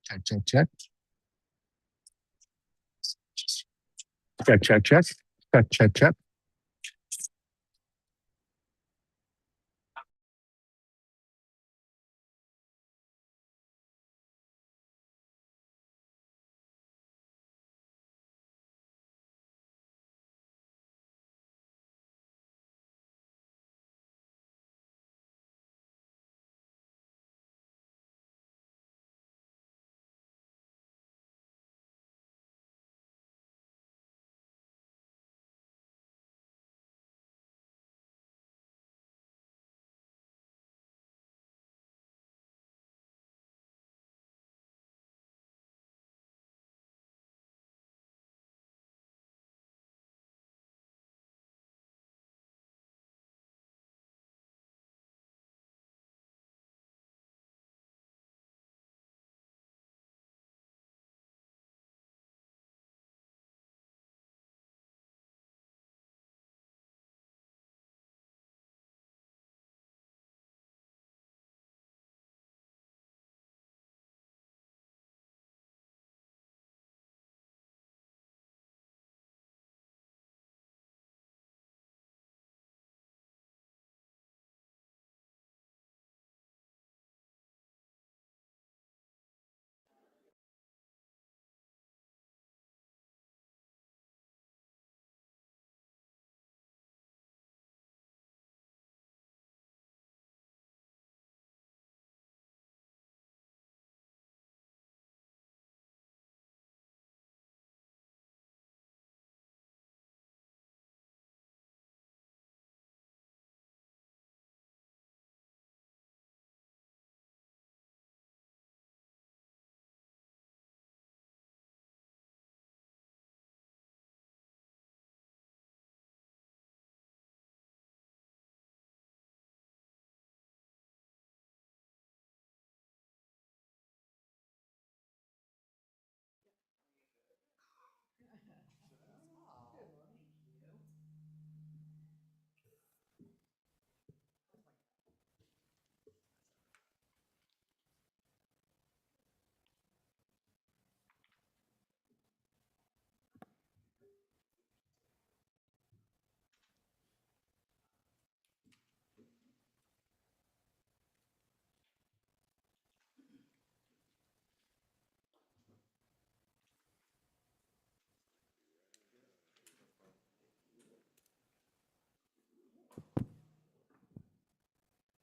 Check, check, check. Check, check, check. Check, check, check.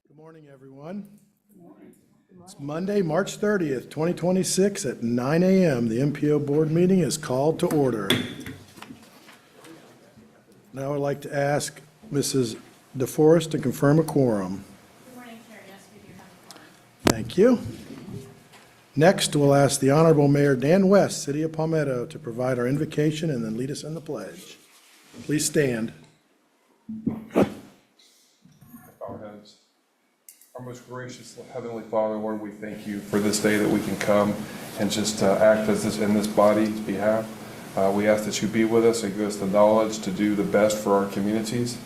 Good morning, everyone. It's Monday, March 30th, 2026 at 9 a.m. The MPO board meeting is called to order. Now I'd like to ask Mrs. DeForest to confirm a quorum. Good morning, Chair. Yes, we do have a quorum. Thank you. Next, we'll ask the Honorable Mayor Dan West, City of Palmetto, to provide our invocation and then lead us in the pledge. Please stand. Our heads. Our most gracious Heavenly Father, Lord, we thank you for this day that we can come and just act as this in this body's behalf. We ask that you be with us and give us the knowledge to do the best for our communities.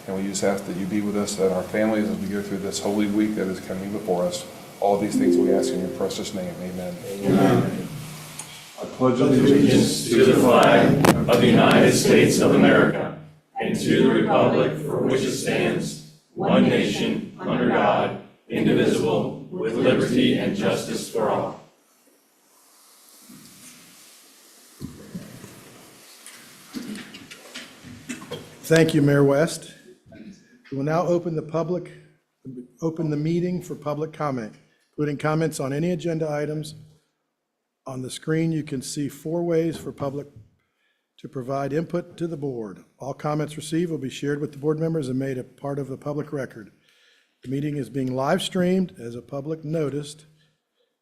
And we just ask that you be with us and our families as we go through this holy week that is coming before us. All these things we ask in your precious name. Amen. Amen. I pledge allegiance to the flag of the United States of America and to the republic for which it stands, one nation, under God, indivisible, with liberty and justice for all. Thank you, Mayor West. We will now open the meeting for public comment, including comments on any agenda items. On the screen, you can see 4 ways for public to provide input to the board. All comments received will be shared with the board members and made a part of the public record. The meeting is being live streamed as a public notice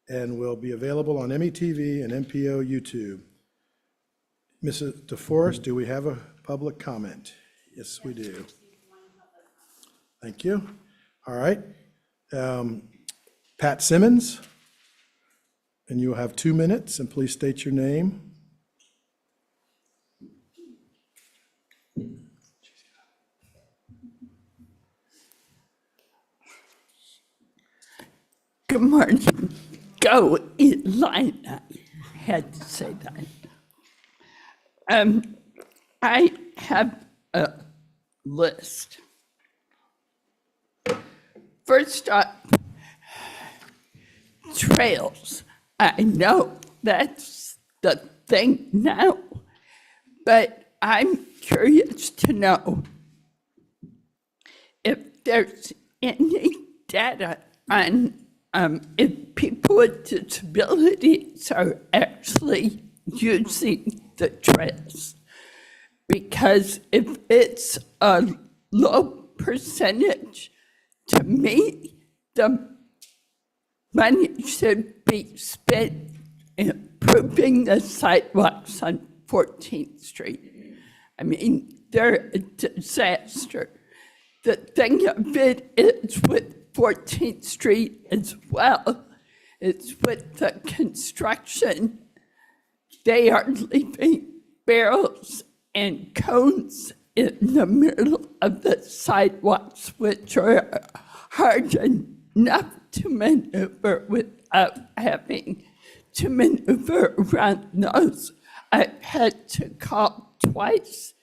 and will be available on METV and MPO YouTube. Mrs. DeForest, do we have a public comment? Yes, we do. Thank you. All right. Pat Simmons, and you will have 2 minutes, and please state your name. Good morning. Go, Elina. Had to say that. I have a list. First up, trails. I know that's the thing now, but I'm curious to know if there's any data on if people with disabilities are actually using the trails. Because if it's a low percentage, to me, the money should be spent improving the sidewalks on 14th Street. I mean, they're a disaster. The thing of it is with 14th Street as well, it's with the construction, they are leaving barrels and cones in the middle of the sidewalks, which are hard enough to maneuver without having to maneuver around those. I've had to call twice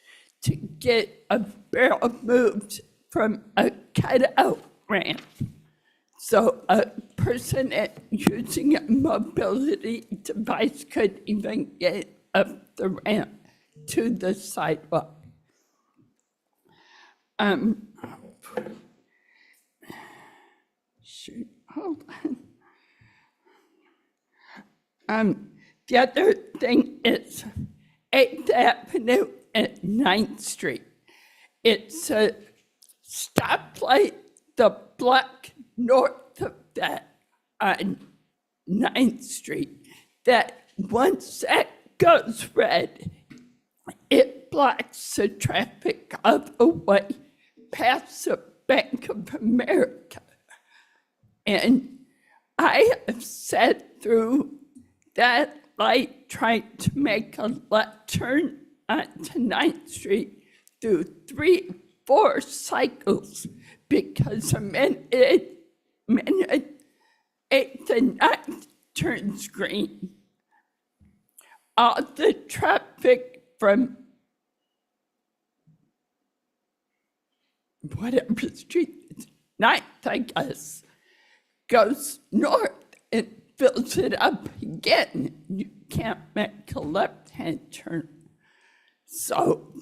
to get a barrel moved from a cutout ramp. So a person using a mobility device could even get up the ramp to the sidewalk. Shoot, hold on. The other thing is 8th Avenue and 9th Street. It's a stoplight, the block north of that on 9th Street, that once that goes red, it blocks the traffic all the way past the Bank of America. And I have sat through that light trying to make a left turn onto 9th Street through 3-4 cycles because a minute 8th and 9th turns green. All the traffic from whatever street, 9th, I guess, goes north and fills it up again. You can't make a left-hand turn. So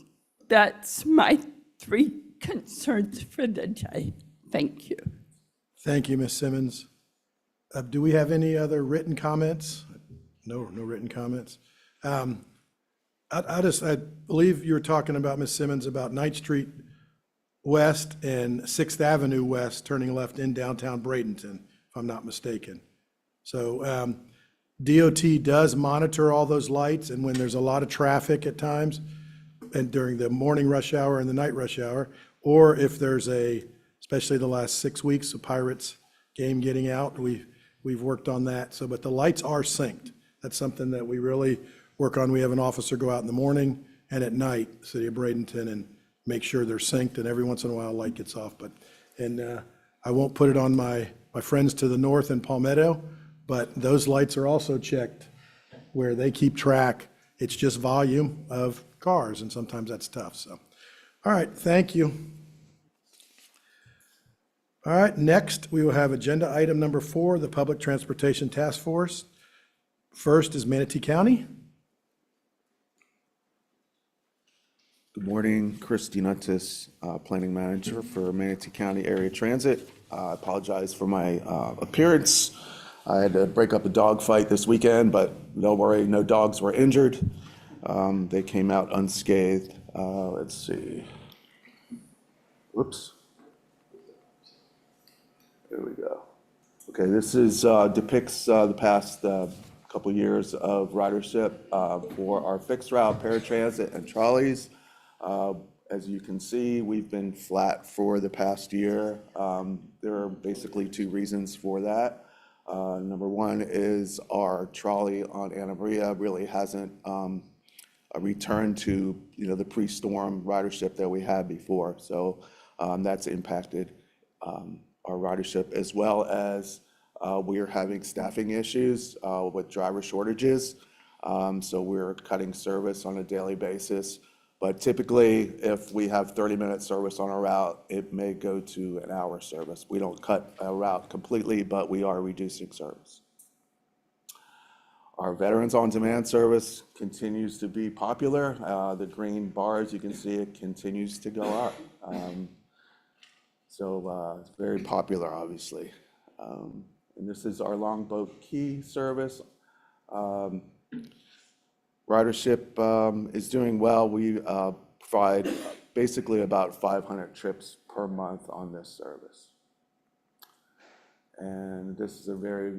that's my 3 concerns for the day. Thank you. Thank you, Ms. Simmons. Do we have any other written comments? No written comments. I believe you were talking about, Ms. Simmons, about 9th Street West and 6th Avenue West turning left in downtown Bradenton, if I'm not mistaken. So DOT does monitor all those lights, and when there's a lot of traffic at times, and during the morning rush hour and the night rush hour, or if there's especially the last 6 weeks, a Pirates game getting out, we've worked on that. So, but the lights are synced. That's something that we really work on. We have an officer go out in the morning and at night, City of Bradenton, and make sure they're synced, and every once in a while a light gets off. But, I won't put it on my friends to the north in Palmetto, but those lights are also checked where they keep track. It's just volume of cars, and sometimes that's tough. So, all right, thank you. All right, next we will have agenda item number 4, the Public Transportation Task Force. First is Manatee County. Good morning, Chris DeNuntis, Planning Manager for Manatee County Area Transit. I apologize for my appearance. I had to break up a dog fight this weekend, but don't worry, no dogs were injured. They came out unscathed. Let's see. Whoops. There we go. Okay, this depicts the past couple years of ridership for our fixed route paratransit and trolleys. As you can see, we've been flat for the past year. There are basically 2 reasons for that. Number 1 is our trolley on Anna Maria really hasn't returned to the pre-storm ridership that we had before. So that's impacted our ridership, as well as We are having staffing issues with driver shortages, so we're cutting service on a daily basis. But typically, if we have 30-minute service on a route, it may go to an hour service. We don't cut a route completely, but we are reducing service. Our Veterans On Demand service continues to be popular. The green bars, you can see it continues to go up. So it's very popular, obviously. And this is our Longboat Key service. Ridership is doing well. We provide basically about 500 trips per month on this service. And this is a very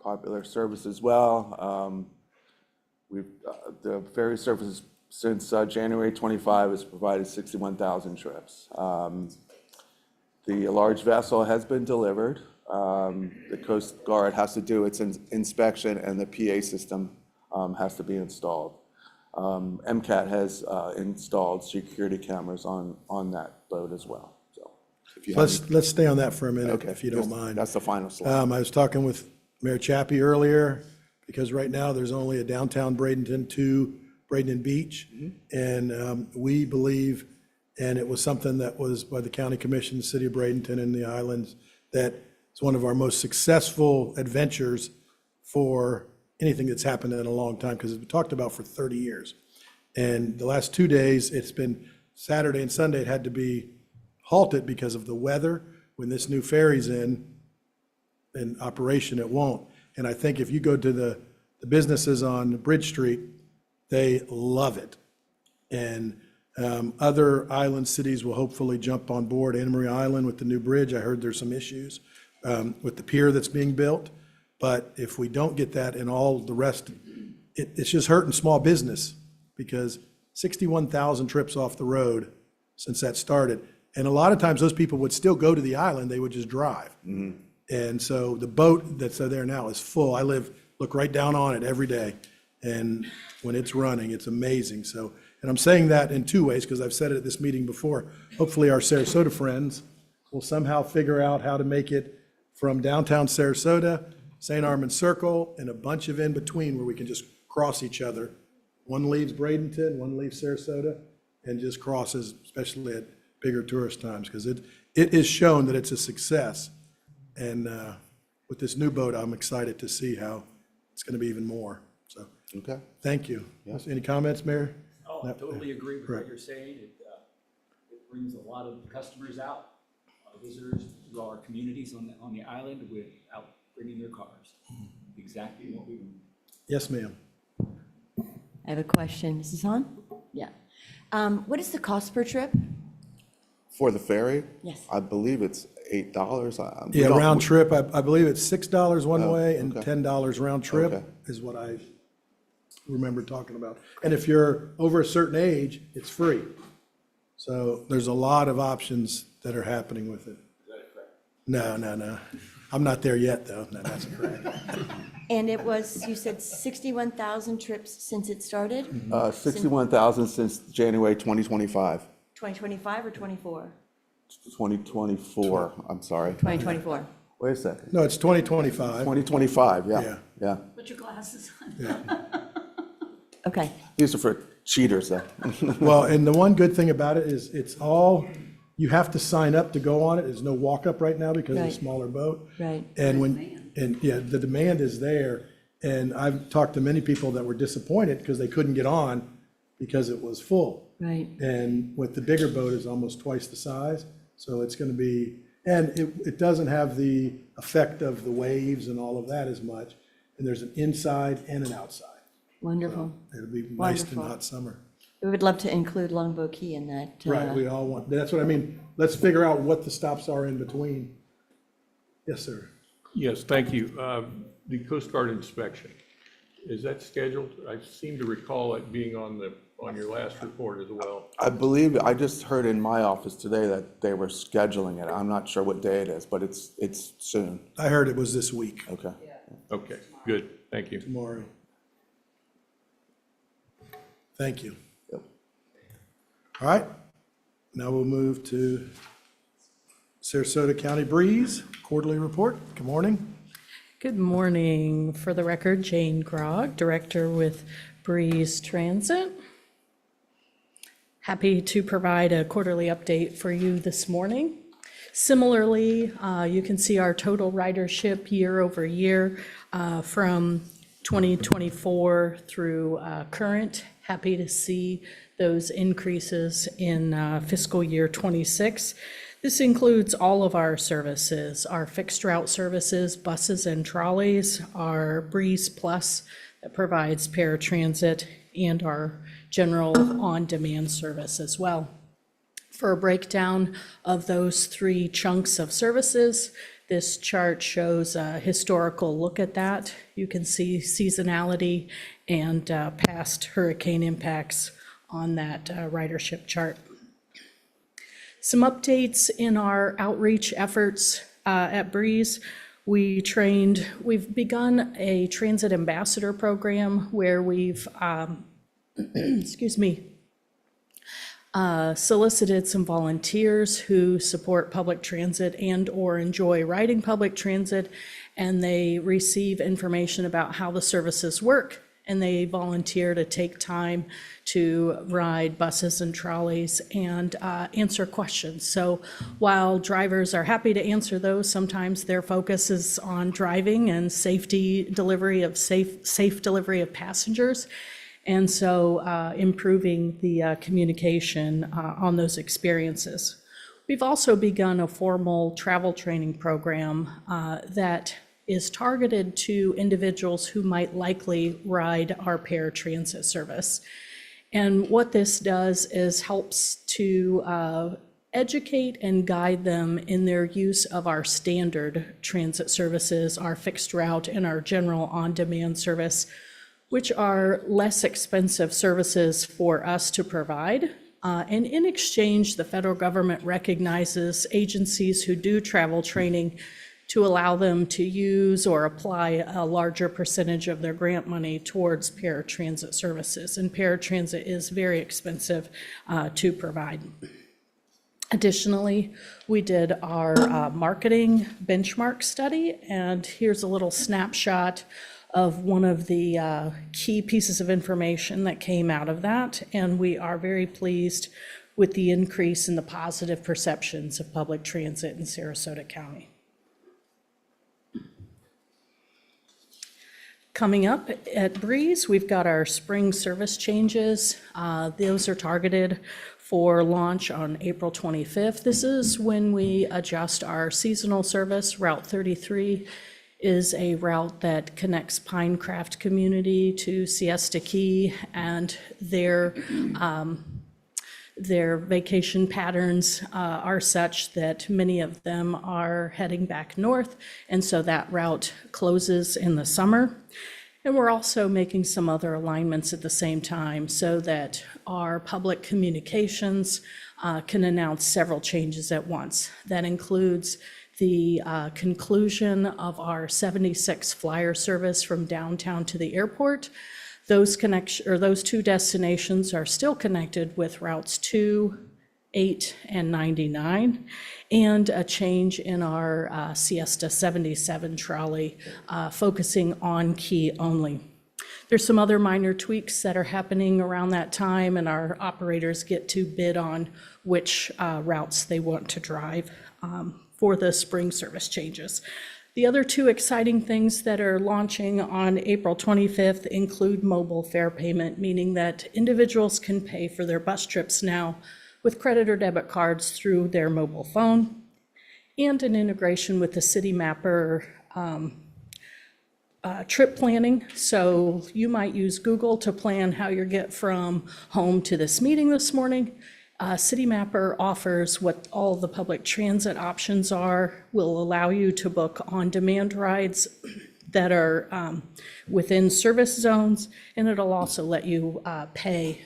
popular service as well. The ferry service since January 25 has provided 61,000 trips. The large vessel has been delivered. The Coast Guard has to do its inspection, and the PA system has to be installed. MCAT has installed security cameras on that boat as well. So if you have Let's stay on that for a minute, okay, if you don't mind. That's the final slide. I was talking with Mayor Chappie earlier, because right now there's only a downtown Bradenton to Bradenton Beach. And we believe, and it was something that was by the county commission, the city of Bradenton and the islands, that it's one of our most successful adventures for anything that's happened in a long time, because it's been talked about for 30 years. And the last 2 days, it's been Saturday and Sunday, it had to be halted because of the weather. When this new ferry's in operation, it won't. And I think if you go to the businesses on Bridge Street, they love it. And other island cities will hopefully jump on board. Anna Maria Island with the new bridge, I heard there's some issues with the pier that's being built. But if we don't get that and all the rest, it's just hurting small business, because 61,000 trips off the road since that started. And a lot of times those people would still go to the island, they would just drive. And so the boat that's there now is full. I look right down on it every day. And when it's running, it's amazing. So, and I'm saying that in two ways, because I've said it at this meeting before. Hopefully our Sarasota friends will somehow figure out how to make it from downtown Sarasota, St. Armand Circle, and a bunch of in between where we can just cross each other. One leaves Bradenton, one leaves Sarasota, and just crosses, especially at bigger tourist times, because it is shown that it's a success. And with this new boat, I'm excited to see how it's going to be even more. So, Okay. thank you. Any comments, Mayor? Oh, I totally agree with Right. what you're saying. It brings a lot of customers out, visitors to our communities on the island without bringing their cars. Exactly what we want. Yes, ma'am. I have a question. Is this on? Yeah. What is the cost per trip? For the ferry? Yes. I believe it's $8. We Yeah, don't- round trip, I believe it's $6 one Oh, way and okay. $10 round trip Okay. is what I remember talking about. And if you're over a certain age, it's free. So there's a lot of options that are happening with it. Is that correct? No. I'm not there yet, though. No, that's correct. And it was, you said 61,000 trips since it started? 61,000 since January 2025. 2025 or 24? 2024, I'm sorry. 2024. Wait a second. No, it's 2025. 2025, Yeah. yeah, yeah. Put your glasses on. Okay. These are for cheaters, though. Well, and the one good thing about it is it's all, you have to sign up to go on it. There's no walk-up right now because of the Right. smaller boat. Right. And yeah, the demand is there. And I've talked to many people that were disappointed because they couldn't get on because it was full. Right. And with the bigger boat, it's almost twice the size. So it's going to be, and it doesn't have the effect of the waves and all of that as much. And there's an inside and an outside. Wonderful. It'll be nice in the Wonderful. hot summer. We would love to include Longboat Key in that. Right, we all want, that's what I mean. Let's figure out what the stops are in between. Yes, sir. Yes, thank you. The Coast Guard inspection, is that scheduled? I seem to recall it being on your last report as well. I believe, I just heard in my office today that they were scheduling it. I'm not sure what day it is, but it's soon. I heard it was this week, Okay. Okay, good, thank you. tomorrow. Thank you. Yep. All right, now we'll move to Sarasota County Breeze Quarterly Report. Good morning. Good morning. For the record, Jane Grog, Director with Breeze Transit. Happy to provide a quarterly update for you this morning. Similarly, you can see our total ridership year over year from 2024 through current. Happy to see those increases in fiscal year 26. This includes all of our services, our fixed route services, buses and trolleys, our Breeze Plus that provides paratransit, and our general on-demand service as well. For a breakdown of those three chunks of services, this chart shows a historical look at that. You can see seasonality and past hurricane impacts on that ridership chart. Some updates in our outreach efforts at Breeze. We've begun a transit ambassador program where we've, solicited some volunteers who support public transit and or enjoy riding public transit, and they receive information about how the services work, and they volunteer to take time to ride buses and trolleys and answer questions. So while drivers are happy to answer those, sometimes their focus is on driving and safe delivery of passengers. And so improving the communication on those experiences. We've also begun a formal travel training program that is targeted to individuals who might likely ride our paratransit service. And what this does is helps to educate and guide them in their use of our standard transit services, our fixed route, and our general on-demand service, which are less expensive services for us to provide. And in exchange, the federal government recognizes agencies who do travel training to allow them to use or apply a larger percentage of their grant money towards paratransit services. And paratransit is very expensive to provide. Additionally, we did our marketing benchmark study, and here's a little snapshot of one of the key pieces of information that came out of that, and we are very pleased with the increase in the positive perceptions of public transit in Sarasota County. Coming up at Breeze, we've got our spring service changes. Those are targeted for launch on April 25th. This is when we adjust our seasonal service. Route 33 is a route that connects Pinecraft community to Siesta Key, and their vacation patterns are such that many of them are heading back north, and so that route closes in the summer. And we're also making some other alignments at the same time so that our public communications can announce several changes at once. That includes the conclusion of our 76 flyer service from downtown to the airport. Those two destinations are still connected with routes 2, 8, and 99, and a change in our Siesta 77 trolley, focusing on Key only. There's some other minor tweaks that are happening around that time, and our operators get to bid on which routes they want to drive for the spring service changes. The other two exciting things that are launching on April 25th include mobile fare payment, meaning that individuals can pay for their bus trips now with credit or debit cards through their mobile phone, and an integration with the City Mapper trip planning. So you might use Google to plan how you get from home to this meeting this morning. City Mapper offers what all the public transit options are, will allow you to book on-demand rides that are within service zones, and it'll also let you pay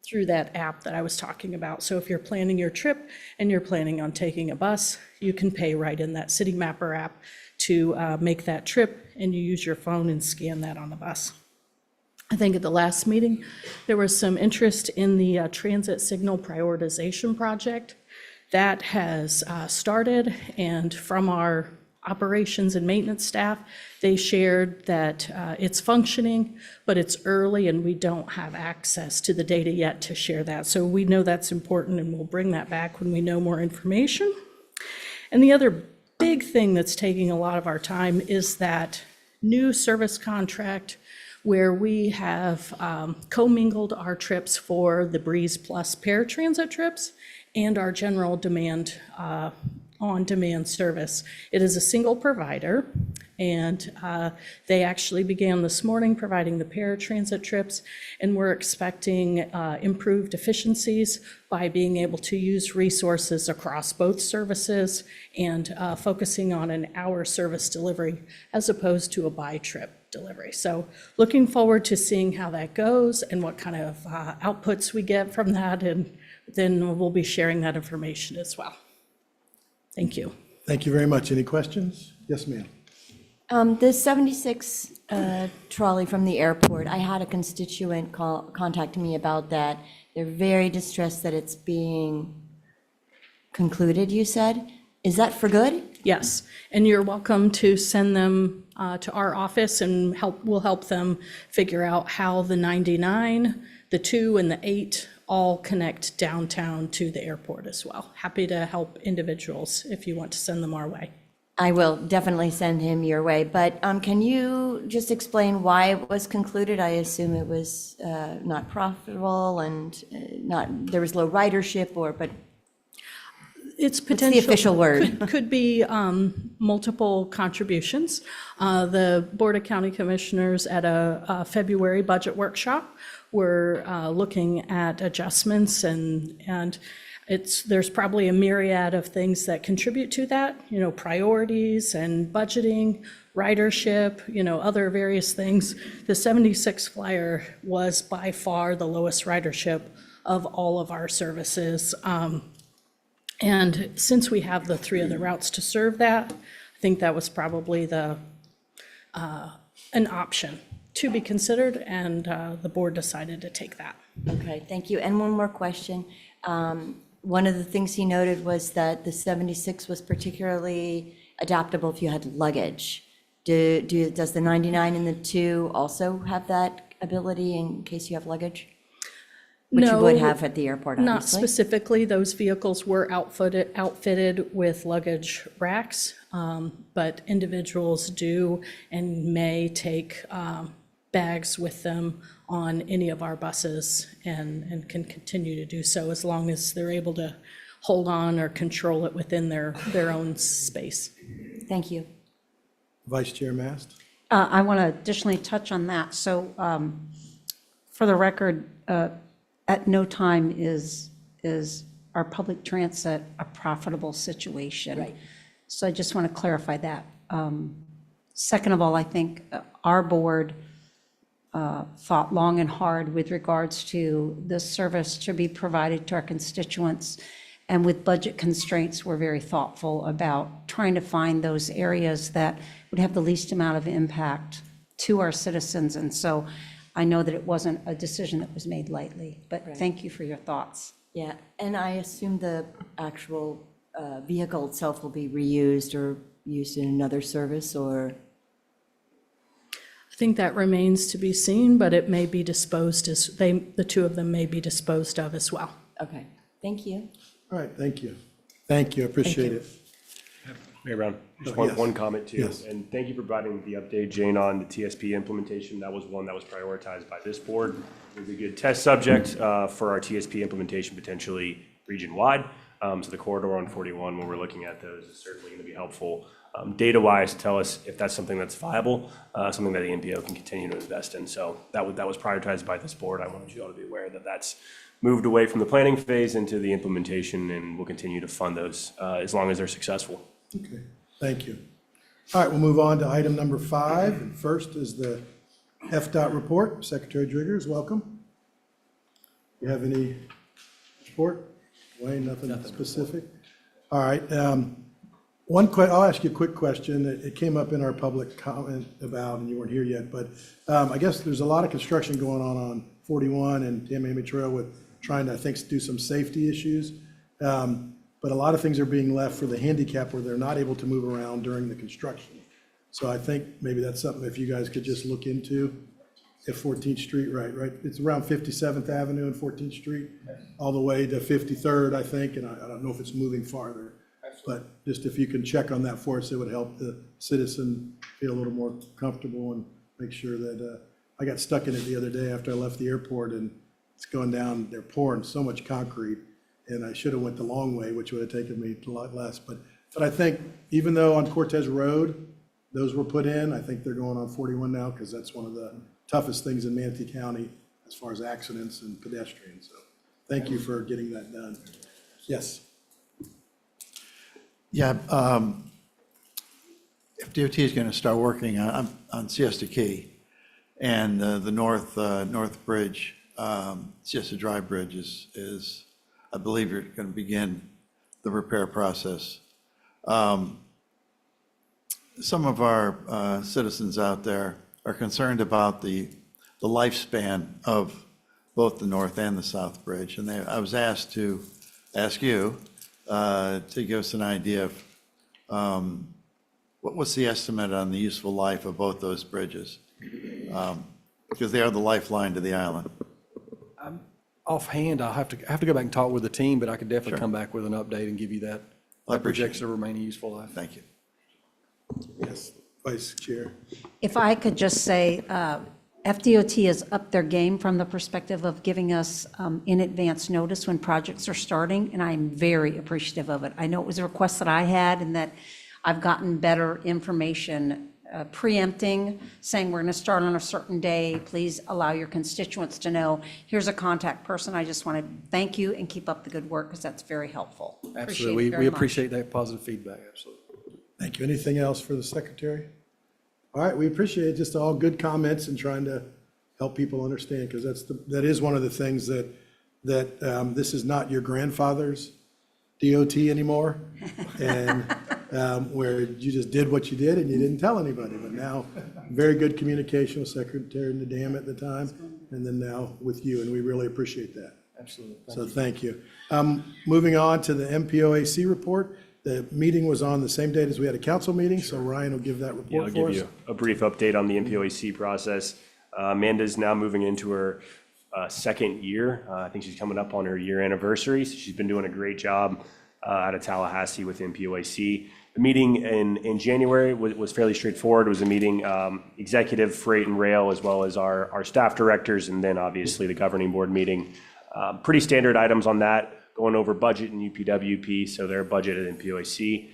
through that app that I was talking about. So if you're planning your trip and you're planning on taking a bus, you can pay right in that City Mapper app to make that trip, and you use your phone and scan that on the bus. I think at the last meeting, there was some interest in the transit signal prioritization project. That has started, and from our operations and maintenance staff, they shared that it's functioning, but it's early and we don't have access to the data yet to share that. So we know that's important and we'll bring that back when we know more information. And the other big thing that's taking a lot of our time is that new service contract where we have commingled our trips for the Breeze Plus paratransit trips and our general demand on-demand service. It is a single provider, and they actually began this morning providing the paratransit trips, and we're expecting improved efficiencies by being able to use resources across both services and focusing on an hour service delivery as opposed to a by-trip delivery. So looking forward to seeing how that goes and what kind of outputs we get from that, and then we'll be sharing that information as well. Thank you. Thank you very much. Any questions? Yes, ma'am. The 76 trolley from the airport, I had a constituent contact me about that. They're very distressed that it's being concluded, you said. Is that for good? Yes, and you're welcome to send them to our office, and we'll help them figure out how the 99, the 2, and the 8 all connect downtown to the airport as well. Happy to help individuals if you want to send them our way. I will definitely send him your way, but can you just explain why it was concluded? I assume it was not profitable and there was low ridership, but It's what's potential. the official word? Could be multiple contributions. The Board of County Commissioners at a February budget workshop were looking at adjustments, and there's probably a myriad of things that contribute to that, priorities and budgeting, ridership, other various things. The 76 flyer was by far the lowest ridership of all of our services. And since we have the 3 other routes to serve that, I think that was probably an option to be considered, and the board decided to take that. Okay, thank you. And one more question. One of the things he noted was that the 76 was particularly adaptable if you had luggage. Does the 99 and the 2 also have that ability in case you have luggage? Which you would have at the airport, obviously. Not specifically. Those vehicles were outfitted with luggage racks, but individuals do and may take bags with them on any of our buses and can continue to do so as long as they're able to hold on or control it within their own space. Thank you. Vice Chair Mast? I want to additionally touch on that. So for the record, at no time is our public transit a profitable situation. Right. So I just want to clarify that. Second of all, I think our board thought long and hard with regards to this service to be provided to our constituents. And with budget constraints, we're very thoughtful about trying to find those areas that would have the least amount of impact to our citizens. And so I know that it wasn't a decision that was made lightly, but thank you for your thoughts. Yeah, and I assume the actual vehicle itself will be reused or used in another service, or? I think that remains to be seen, but it may be disposed the 2 of them may be disposed of as well. Okay, thank you. All right, thank you. Thank you, I appreciate it. Mayor Brown, just Oh, yes. one comment too. Yes. And thank you for providing the update, Jane, on the TSP implementation. That was one that was prioritized by this board. It was a good test subject for our TSP implementation, potentially region-wide. So the corridor on 41, when we're looking at those, is certainly going to be helpful. Data-wise, to tell us if that's something that's viable, something that the MPO can continue to invest in. So that was prioritized by this board. I wanted you all to be aware that that's moved away from the planning phase into the implementation, and we'll continue to fund those as long as they're successful. Okay, thank you. All right, we'll move on to item number 5. And first is the FDOT report. Secretary Driggers, welcome. You have any report? Wayne, nothing specific? All right. I'll ask you a quick question. It came up in our public comment about, and you weren't here yet, but I guess there's a lot of construction going on 41 and Tamiami Trail with trying to, I think, do some safety issues. but a lot of things are being left for the handicap where they're not able to move around during the construction. So I think maybe that's something if you guys could just look into. At 14th Street, right, it's around 57th Avenue and 14th Street, all the way to 53rd, I think, and I don't know if it's moving farther. But just if you can check on that for us, it would help the citizen feel a little more comfortable and make sure that, I got stuck in it the other day after I left the airport, and it's going down, they're pouring so much concrete, and I should have went the long way, which would have taken me a lot less. But I think even though on Cortez Road, those were put in, I think they're going on 41 now, because that's one of the toughest things in Manatee County as far as accidents and pedestrians. So thank you for getting that done. Yes. Yeah, if DOT is going to start working on Siesta Key and the North Bridge, Siesta Drive Bridge is, I believe you're going to begin the repair process. Some of our citizens out there are concerned about the lifespan of both the North and the South Bridge. And I was asked to ask you to give us an idea of what's the estimate on the useful life of both those bridges? Because they are the lifeline to the island. Offhand, I have to go back and talk with the team, but I could definitely come back with an update and give you that. I appreciate Projection of remaining useful life. Thank you. Yes, Vice Chair. If I could just say, FDOT has upped their game from the perspective of giving us in advance notice when projects are starting, and I'm very appreciative of it. I know it was a request that I had, and that I've gotten better information preempting, saying we're going to start on a certain day. Please allow your constituents to know, here's a contact person. I just want to thank you and keep up the good work, because that's very helpful. Absolutely. We appreciate that positive feedback. Absolutely. Thank you. Anything else for the Secretary? All right, we appreciate just all good comments and trying to help people understand, because that is one of the things that this is not your grandfather's DOT anymore, and where you just did what you did and you didn't tell anybody. But now, very good communication with Secretary Nadam at the time, and then now with you, and we really appreciate that. Absolutely. So thank you. Moving on to the MPOAC report. The meeting was on the same date as we had a council meeting, so Ryan will give that Yeah, I'll report for give us. you a brief update on the MPOAC process. Amanda's now moving into her second year. I think she's coming up on her year anniversary, so she's been doing a great job out of Tallahassee with MPOAC. The meeting in January was fairly straightforward. It was a meeting, executive, freight and rail, as well as our staff directors, and then obviously the governing board meeting. Pretty standard items on that, going over budget and UPWP, so their budget at MPOAC.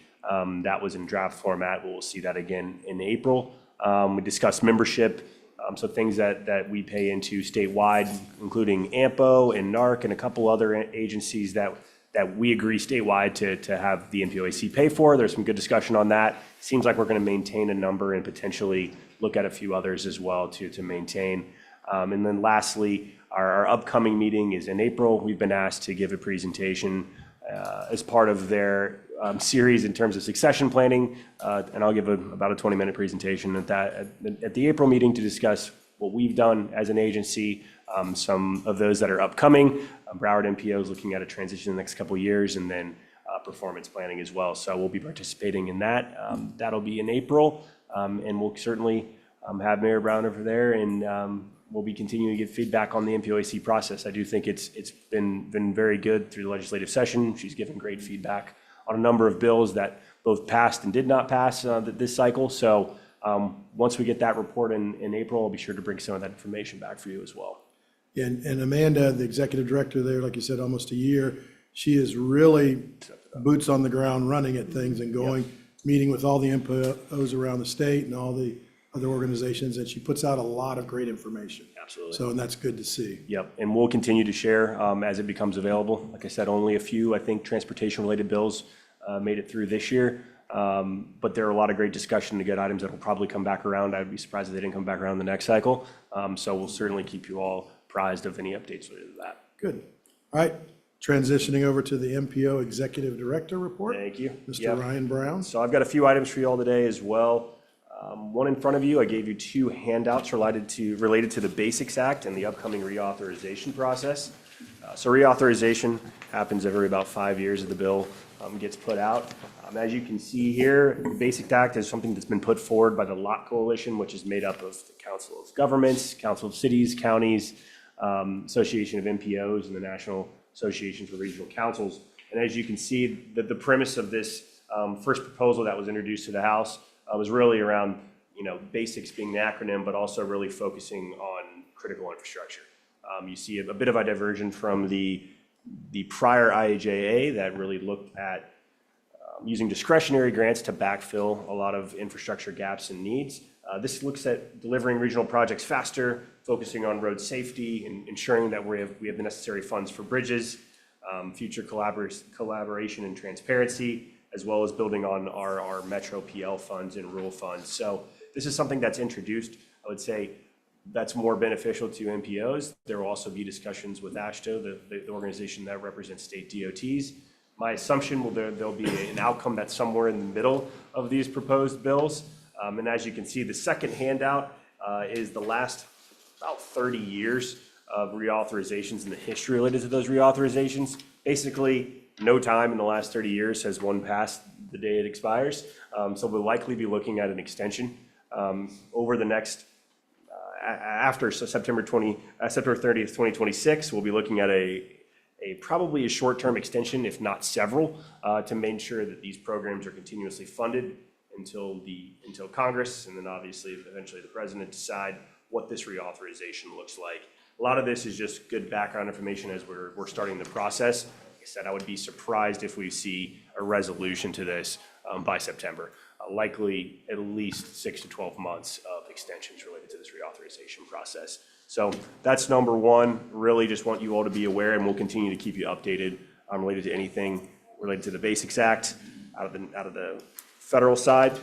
That was in draft format. We'll see that again in April. We discussed membership, so things that we pay into statewide, including AMPO and NARC and a couple other agencies that we agree statewide to have the MPOAC pay for. There's some good discussion on that. Seems like we're going to maintain a number and potentially look at a few others as well to maintain. And then lastly, our upcoming meeting is in April. We've been asked to give a presentation as part of their series in terms of succession planning, and I'll give about a 20-minute presentation at the April meeting to discuss what we've done as an agency, some of those that are upcoming. Broward MPO is looking at a transition in the next couple of years, and then performance planning as well. So we'll be participating in that. That'll be in April, and we'll certainly have Mayor Brown over there, and we'll be continuing to give feedback on the MPOAC process. I do think it's been very good through the legislative session. She's given great feedback on a number of bills that both passed and did not pass this cycle. So once we get that report in April, I'll be sure to bring some of that information back for you as well. And Amanda, the executive director there, like you said, almost a year, she is really boots on the ground running at things and going, meeting with all the MPOs around the state and all the other organizations, and she puts out a lot of great information. Absolutely. So, and that's good to see. Yep, and we'll continue to share as it becomes available. Like I said, only a few, I think, transportation-related bills made it through this year. But there are a lot of great discussion and good items that will probably come back around. I'd be surprised if they didn't come back around the next cycle. So we'll certainly keep you all apprised of any updates related to that. Good. All right, transitioning over to the MPO Executive Director report. Thank you. Mr. Yep. Ryan Brown. So I've got a few items for you all today as well. One in front of you, I gave you two handouts related to the Basics Act and the upcoming reauthorization process. So reauthorization happens every about 5 years of the bill. gets put out. As you can see here, the Basic Act is something that's been put forward by the Lot Coalition, which is made up of the Council of Governments, Council of Cities, Counties, Association of MPOs, and the National Association for Regional Councils. And as you can see, the premise of this first proposal that was introduced to the House was really around, basics being the acronym, but also really focusing on critical infrastructure. You see a bit of a diversion from the prior IIJA that really looked at using discretionary grants to backfill a lot of infrastructure gaps and needs. This looks at delivering regional projects faster, focusing on road safety and ensuring that we have the necessary funds for bridges, future collaboration and transparency, as well as building on our Metro PL funds and rural funds. So this is something that's introduced, I would say, that's more beneficial to MPOs. There will also be discussions with AASHTO, the organization that represents state DOTs. My assumption will there'll be an outcome that's somewhere in the middle of these proposed bills. And as you can see, the second handout is the last about 30 years of reauthorizations and the history related to those reauthorizations. Basically, no time in the last 30 years has one passed the day it expires. So we'll likely be looking at an extension over the next after September 30th, 2026, we'll be looking at probably a short-term extension, if not several, to make sure that these programs are continuously funded until Congress and then obviously eventually the president decide what this reauthorization looks like. A lot of this is just good background information as we're starting the process. Like I said, I would be surprised if we see a resolution to this by September. Likely at least 6 to 12 months of extensions related to this reauthorization process. So that's number one. Really just want you all to be aware, and we'll continue to keep you updated related to anything related to the Basics Act out of the federal side.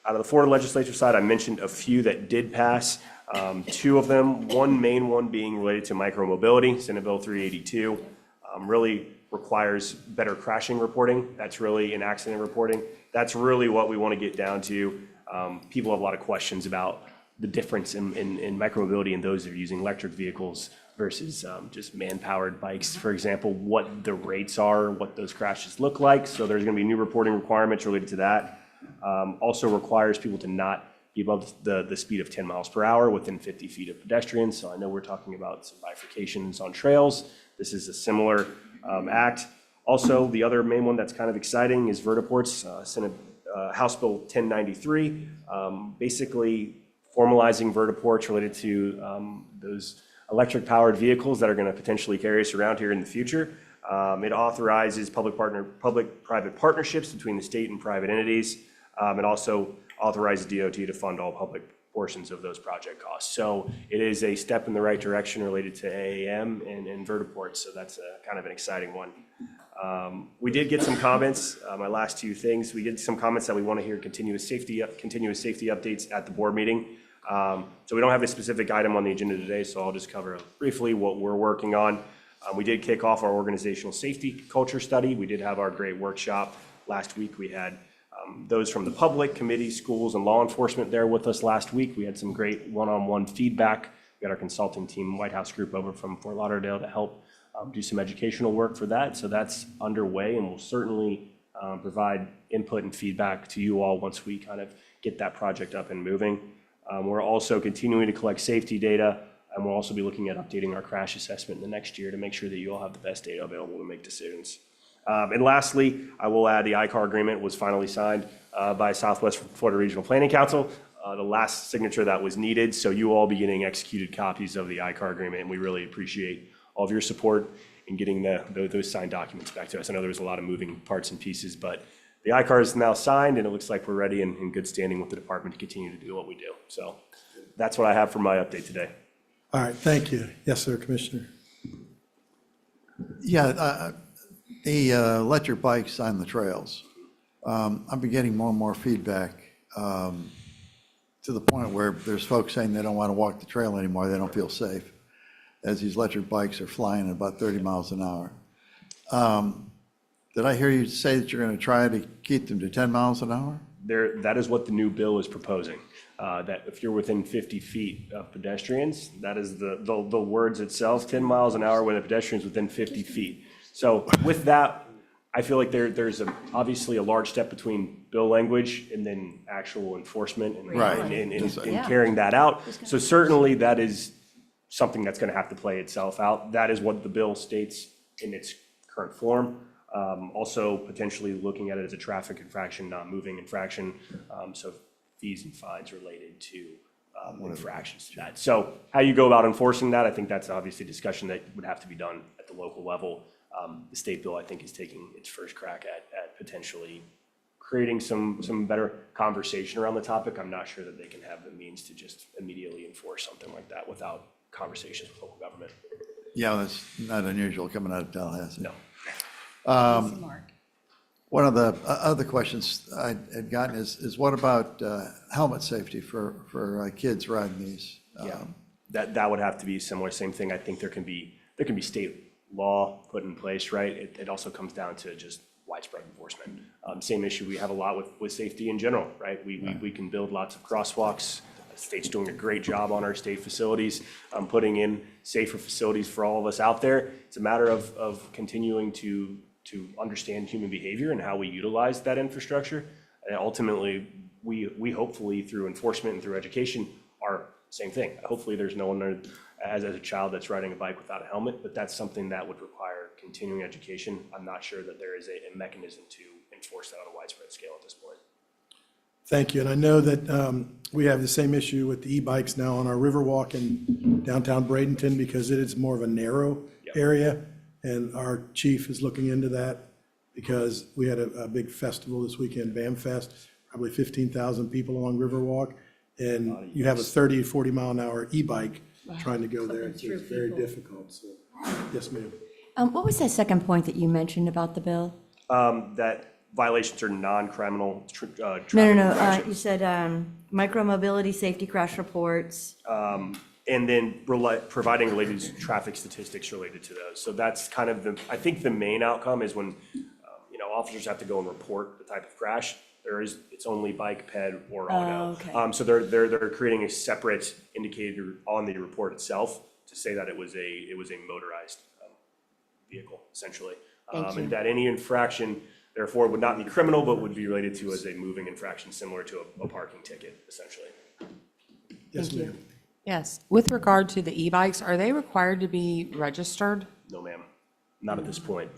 Out of the Florida legislature side, I mentioned a few that did pass. Two of them, one main one being related to micromobility, Senate Bill 382, really requires better crashing reporting. That's really an accident reporting. That's really what we want to get down to. People have a lot of questions about the difference in micromobility and those that are using electric vehicles versus just man-powered bikes, for example, what the rates are, what those crashes look like. So there's going to be new reporting requirements related to that. Also requires people to not be above the speed of 10 miles per hour within 50 feet of pedestrians. So I know we're talking about some bifurcations on trails. This is a similar act. Also, the other main one that's kind of exciting is vertiports, House Bill 1093, basically formalizing vertiports related to those electric-powered vehicles that are going to potentially carry us around here in the future. It authorizes public-private partnerships between the state and private entities. It also authorizes DOT to fund all public portions of those project costs. So it is a step in the right direction related to AAM and vertiports, so that's kind of an exciting one. We did get some comments, my last two things, we get some comments that we want to hear continuous safety updates at the board meeting. So we don't have a specific item on the agenda today, so I'll just cover briefly what we're working on. We did kick off our organizational safety culture study. We did have our great workshop last week. We had those from the public, committees, schools, and law enforcement there with us last week. We had some great one-on-one feedback. We got our consulting team, White House group over from Fort Lauderdale to help do some educational work for that. So that's underway, and we'll certainly provide input and feedback to you all once we kind of get that project up and moving. We're also continuing to collect safety data, and we'll also be looking at updating our crash assessment in the next year to make sure that you all have the best data available to make decisions. And lastly, I will add the ICAR agreement was finally signed by Southwest Florida Regional Planning Council, the last signature that was needed. So you all be getting executed copies of the ICAR agreement, and we really appreciate all of your support in getting those signed documents back to us. I know there was a lot of moving parts and pieces, but the ICAR is now signed, and it looks like we're ready and in good standing with the department to continue to do what we do. So that's what I have for my update today. All right, thank you. Yes, sir, Commissioner. Yeah, the electric bikes on the trails. I've been getting more and more feedback to the point where there's folks saying they don't want to walk the trail anymore. They don't feel safe as these electric bikes are flying at about 30 miles an hour. Did I hear you say that you're going to try to keep them to 10 miles an hour? That is what the new bill is proposing. That if you're within 50 feet of pedestrians, that is the words itself, 10 miles an hour when a pedestrian is within 50 feet. So with that, I feel like there's obviously a large step between bill language and then actual enforcement and Right. and carrying that out. So certainly that is something that's going to have to play itself out. That is what the bill states in its current form. Also potentially looking at it as a traffic infraction, not moving infraction. So fees and fines related to infractions to that. So how you go about enforcing that, I think that's obviously a discussion that would have to be done at the local level. The state bill, I think, is taking its first crack at potentially creating some better conversation around the topic. I'm not sure that they can have the means to just immediately enforce something like that without conversations with local government. Yeah, that's not unusual coming out of Tallahassee. No. One of the other questions I had gotten is what about helmet safety for kids riding these? Yeah, that would have to be similar, same thing. I think there can be state law put in place, right? It also comes down to just widespread enforcement. Same issue we have a lot with safety in general, right? We can build lots of crosswalks. The state's doing a great job on our state facilities, putting in safer facilities for all of us out there. It's a matter of continuing to understand human behavior and how we utilize that infrastructure. And ultimately, we hopefully through enforcement and through education are same thing. Hopefully there's no one as a child that's riding a bike without a helmet, but that's something that would require continuing education. I'm not sure that there is a mechanism to enforce that on a widespread scale at this point. Thank you. And I know that we have the same issue with the e-bikes now on our Riverwalk in downtown Bradenton because it is more of a narrow area. And our chief is looking into that because we had a big festival this weekend, BAM Fest, probably 15,000 people along Riverwalk. And you have a 30, 40 mile an hour e-bike trying to go there. So it's very difficult. So, yes, ma'am. What was that second point that you mentioned about the bill? That violations are non-criminal traffic No. infractions. You said micro-mobility, safety crash reports. And then providing related traffic statistics related to those. So that's kind of I think the main outcome is when, officers have to go and report the type of crash. It's only bike, ped, or auto. Okay. So they're creating a separate indicator on the report itself to say that it was a motorized vehicle, essentially. Thank you. And that any infraction, therefore, would not be criminal, but would be related to as a moving infraction, similar to a parking ticket, essentially. Yes, Thank you. ma'am. Yes, with regard to the e-bikes, are they required to be registered? No, ma'am, not at this point.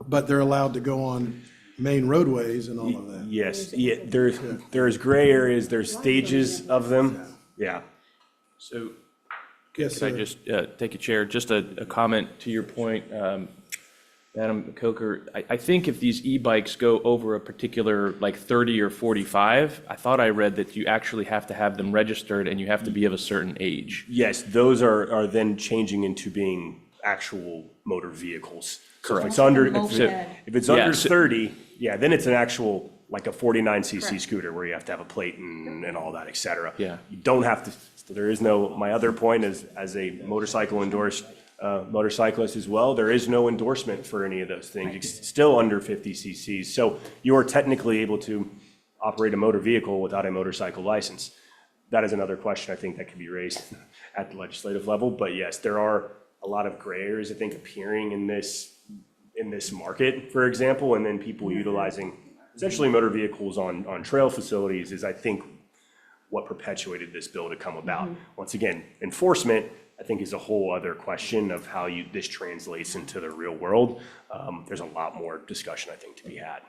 But they're allowed to go on main roadways and all of that. Yes, yeah, there's gray areas, there's stages of them, yeah. So Yes, could I sir. just take a chair? Just a comment to your point, Madam Coker. I think if these e-bikes go over a particular like 30 or 45, I thought I read that you actually have to have them registered and you have to be of a certain age. Yes, those are then changing into being actual motor vehicles. So if Correct. it's under, Moped. if it's under Yes. 30, yeah, then it's an actual, like a 49cc scooter where you have to have a plate and all that, et cetera. Yeah. You don't have to, there is no, my other point is, as a motorcycle endorsed motorcyclist as well, there is no endorsement for any of those things. It's still under 50 cc's. So you are technically able to operate a motor vehicle without a motorcycle license. That is another question I think that could be raised at the legislative level. But yes, there are a lot of gray areas, I think, appearing in this market, for example, and then people utilizing essentially motor vehicles on trail facilities is, I think, what perpetuated this bill to come about. Once again, enforcement, I think, is a whole other question of how this translates into the real world. There's a lot more discussion, I think, to be had.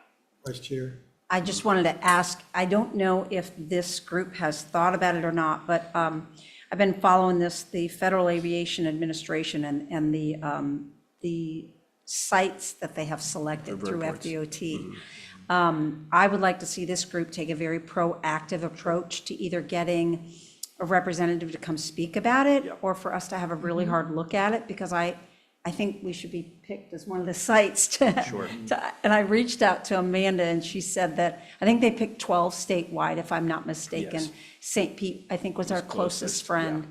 Vice Chair. I just wanted to ask, I don't know if this group has thought about it or not, but I've been following the Federal Aviation Administration and the sites that they have selected through FDOT. I would like to see this group take a very proactive approach to either getting a representative to come speak about it or for us to have a really hard look at it, because I think we should be picked as one of the sites to, and I reached out to Amanda and she said that, I think they picked 12 statewide, if I'm not mistaken. Yes. St. Pete, I think, was our closest friend.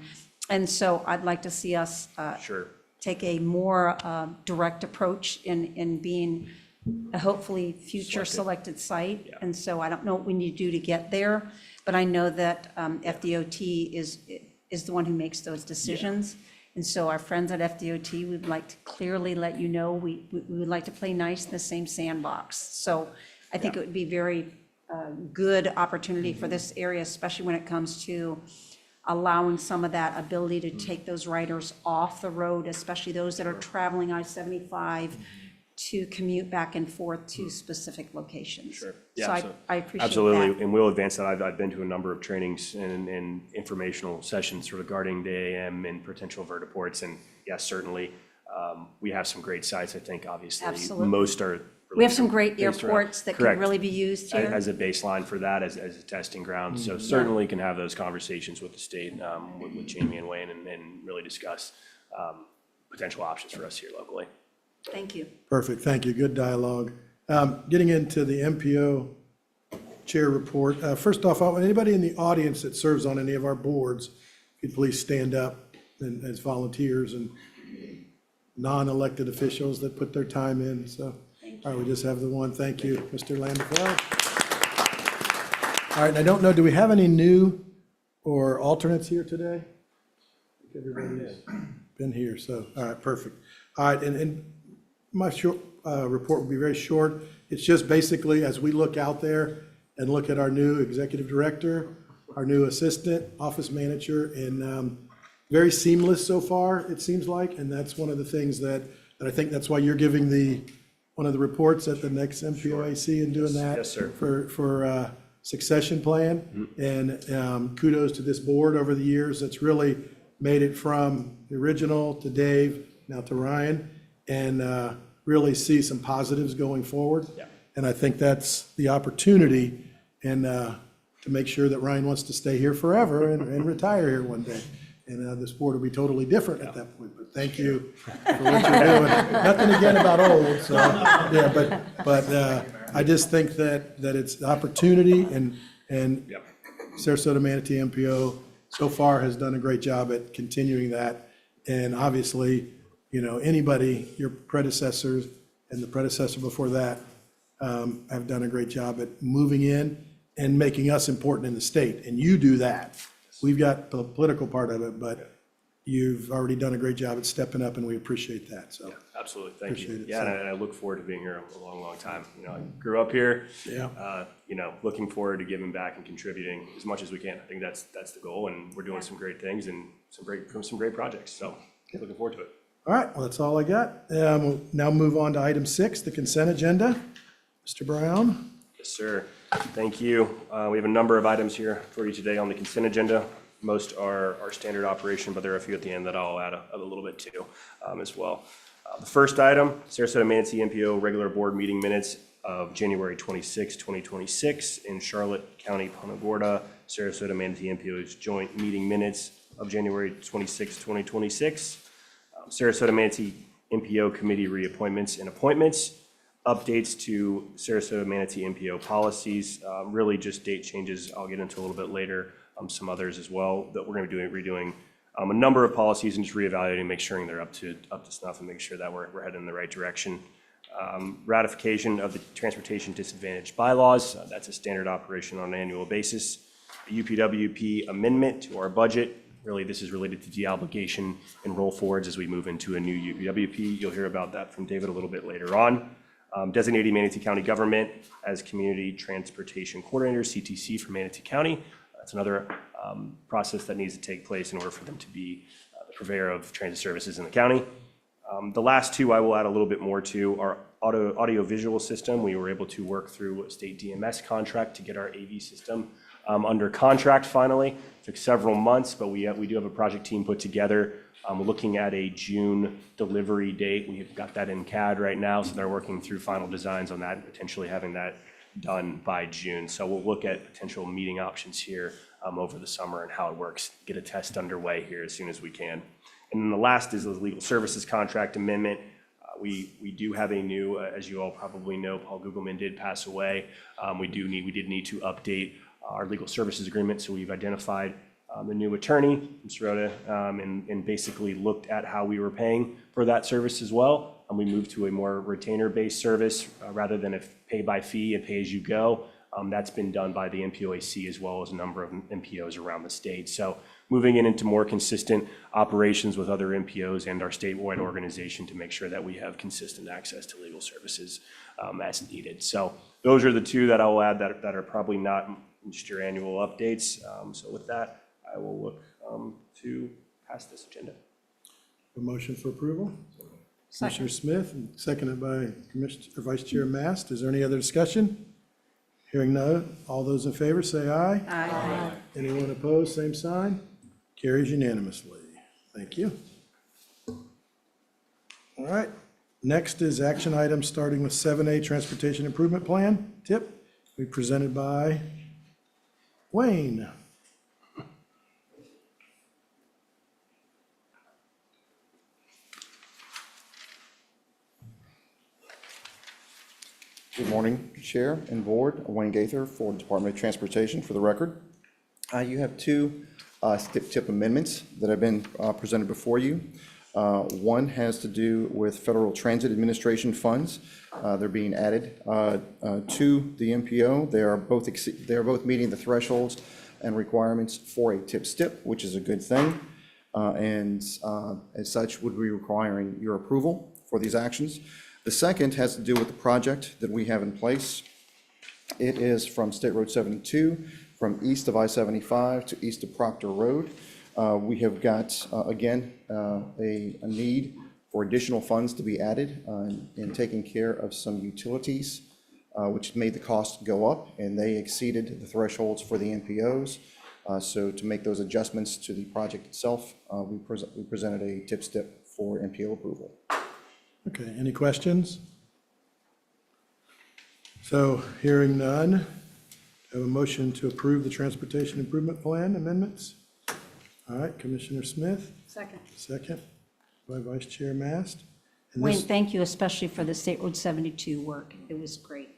And so I'd like to see us Sure. take a more direct approach in being a hopefully future selected site. And so I don't know what we need to do to get there, but I know that FDOT is the one who makes those decisions. And so our friends at FDOT, we'd like to clearly let you know, we would like to play nice in the same sandbox. So I think it would be very good opportunity for this area, especially when it comes to allowing some of that ability to take those riders off the road, especially those that are traveling I-75 to commute back and forth to specific locations. Sure. So Yeah, I appreciate that. absolutely, and we'll advance that. I've been to a number of trainings and informational sessions regarding the AM and potential vertiports, and yes, certainly, we have some great sites, I think, obviously. Absolutely. Most are. We have some great based around- airports that can Correct. really be used here. As a baseline for that, as a testing ground, so certainly can have those conversations with the state, with Jamie and Wayne, and really discuss potential options for us here locally. Thank you. Perfect, thank you, good dialogue. Getting into the MPO chair report, first off, anybody in the audience that serves on any of our boards, could please stand up and as volunteers and non-elected officials that put their time in, so. All right, we just have the one, thank you, Mr. Landefeld. All right, and I don't know, do we have any new or alternates here today? I think everybody's been here, so, all right, perfect. All right, and my short report will be very short. It's just basically, as we look out there and look at our new executive director, our new assistant, office manager, and very seamless so far, it seems like, and that's one of the things that I think that's why you're giving one of the reports at the next MPOAC and doing that. Yes, sir. For succession plan. And kudos to this board over the years that's really made it from the original to Dave, now to Ryan, and really see some positives going forward. Yeah. And I think that's the opportunity, and to make sure that Ryan wants to stay here forever and retire here one day. And this board will be totally different at that point, but thank you for what you're doing. Nothing again about old, so, yeah, but I just think that it's the opportunity, and Yep. Sarasota Manatee MPO so far has done a great job at continuing that. And obviously, anybody, your predecessors and the predecessor before that, have done a great job at moving in and making us important in the state, and you do that. We've got the political part of it, but you've already done a great job at stepping up, and we appreciate that, so. Absolutely, thank you. Appreciate it. Yeah, and I look forward to being here a long, long time. I grew up here. Yeah. Looking forward to giving back and contributing as much as we can. I think that's the goal, and we're doing some great things and some great projects, so looking forward to it. All right, well, that's all I got. We'll now move on to item 6, the consent agenda. Mr. Brown? Yes, sir. Thank you. We have a number of items here for you today on the consent agenda. Most are standard operation, but there are a few at the end that I'll add a little bit to as well. The first item, Sarasota Manatee MPO regular board meeting minutes of January 26, 2026 in Charlotte County, Punta Gorda. Sarasota Manatee MPO's joint meeting minutes of January 26, 2026. Sarasota Manatee MPO committee reappointments and appointments. Updates to Sarasota Manatee MPO policies, really just date changes I'll get into a little bit later, some others as well that we're going to be redoing a number of policies and just reevaluating, make sure they're up to snuff and make sure that we're heading in the right direction. Ratification of the transportation disadvantage bylaws, that's a standard operation on an annual basis. A UPWP amendment to our budget. Really, this is related to de-obligation and roll forwards as we move into a new UPWP. You'll hear about that from David a little bit later on. Designating Manatee County government as Community Transportation Coordinator, CTC, for Manatee County. That's another process that needs to take place in order for them to be the purveyor of transit services in the county. The last two I will add a little bit more to. Our audio-visual system, we were able to work through a state DMS contract to get our AV system under contract finally. It took several months, but we do have a project team put together. Looking at a June delivery date. We've got that in CAD right now, so they're working through final designs on that, potentially having that done by June. So we'll look at potential meeting options here over the summer and how it works, get a test underway here as soon as we can. And then the last is the legal services contract amendment. We do have a new, as you all probably know, Paul Gugelman did pass away. We did need to update our legal services agreement, so we've identified the new attorney from Sarasota, and basically looked at how we were paying for that service as well. And we moved to a more retainer-based service rather than a pay-by-fee and pay-as-you-go. That's been done by the MPOAC as well as a number of MPOs around the state. So moving into more consistent operations with other MPOs and our statewide organization to make sure that we have consistent access to legal services as needed. So those are the two that I will add that are probably not just your annual updates. So with that, I will look to pass this agenda. A motion for approval? Commissioner Smith, and seconded by Vice Chair Mast. Is there any other discussion? Hearing none, all those in favor say aye. Aye. Anyone opposed, same sign. Carries unanimously. Thank you. All right, next is action items, starting with 7A Transportation Improvement Plan. Tip, be presented by Wayne. Good morning, Chair and Board. Wayne Gaither for Department of Transportation, for the record. You have two tip amendments that have been presented before you. One has to do with Federal Transit Administration funds. They're being added to the MPO. They are both meeting the thresholds and requirements for a tip stip, which is a good thing. And as such, would be requiring your approval for these actions. The second has to do with the project that we have in place. It is from State Road 72, from east of I-75 to east of Proctor Road. We have got, again, a need for additional funds to be added in taking care of some utilities, which made the cost go up, and they exceeded the thresholds for the MPOs. So to make those adjustments to the project itself, we presented a tip stip for MPO approval. Okay, any questions? So hearing none, I have a motion to approve the Transportation Improvement Plan amendments. All right, Commissioner Smith, Second. second by Vice Chair Mast. And Wayne, this, thank you especially for the State Road 72 work. It was great.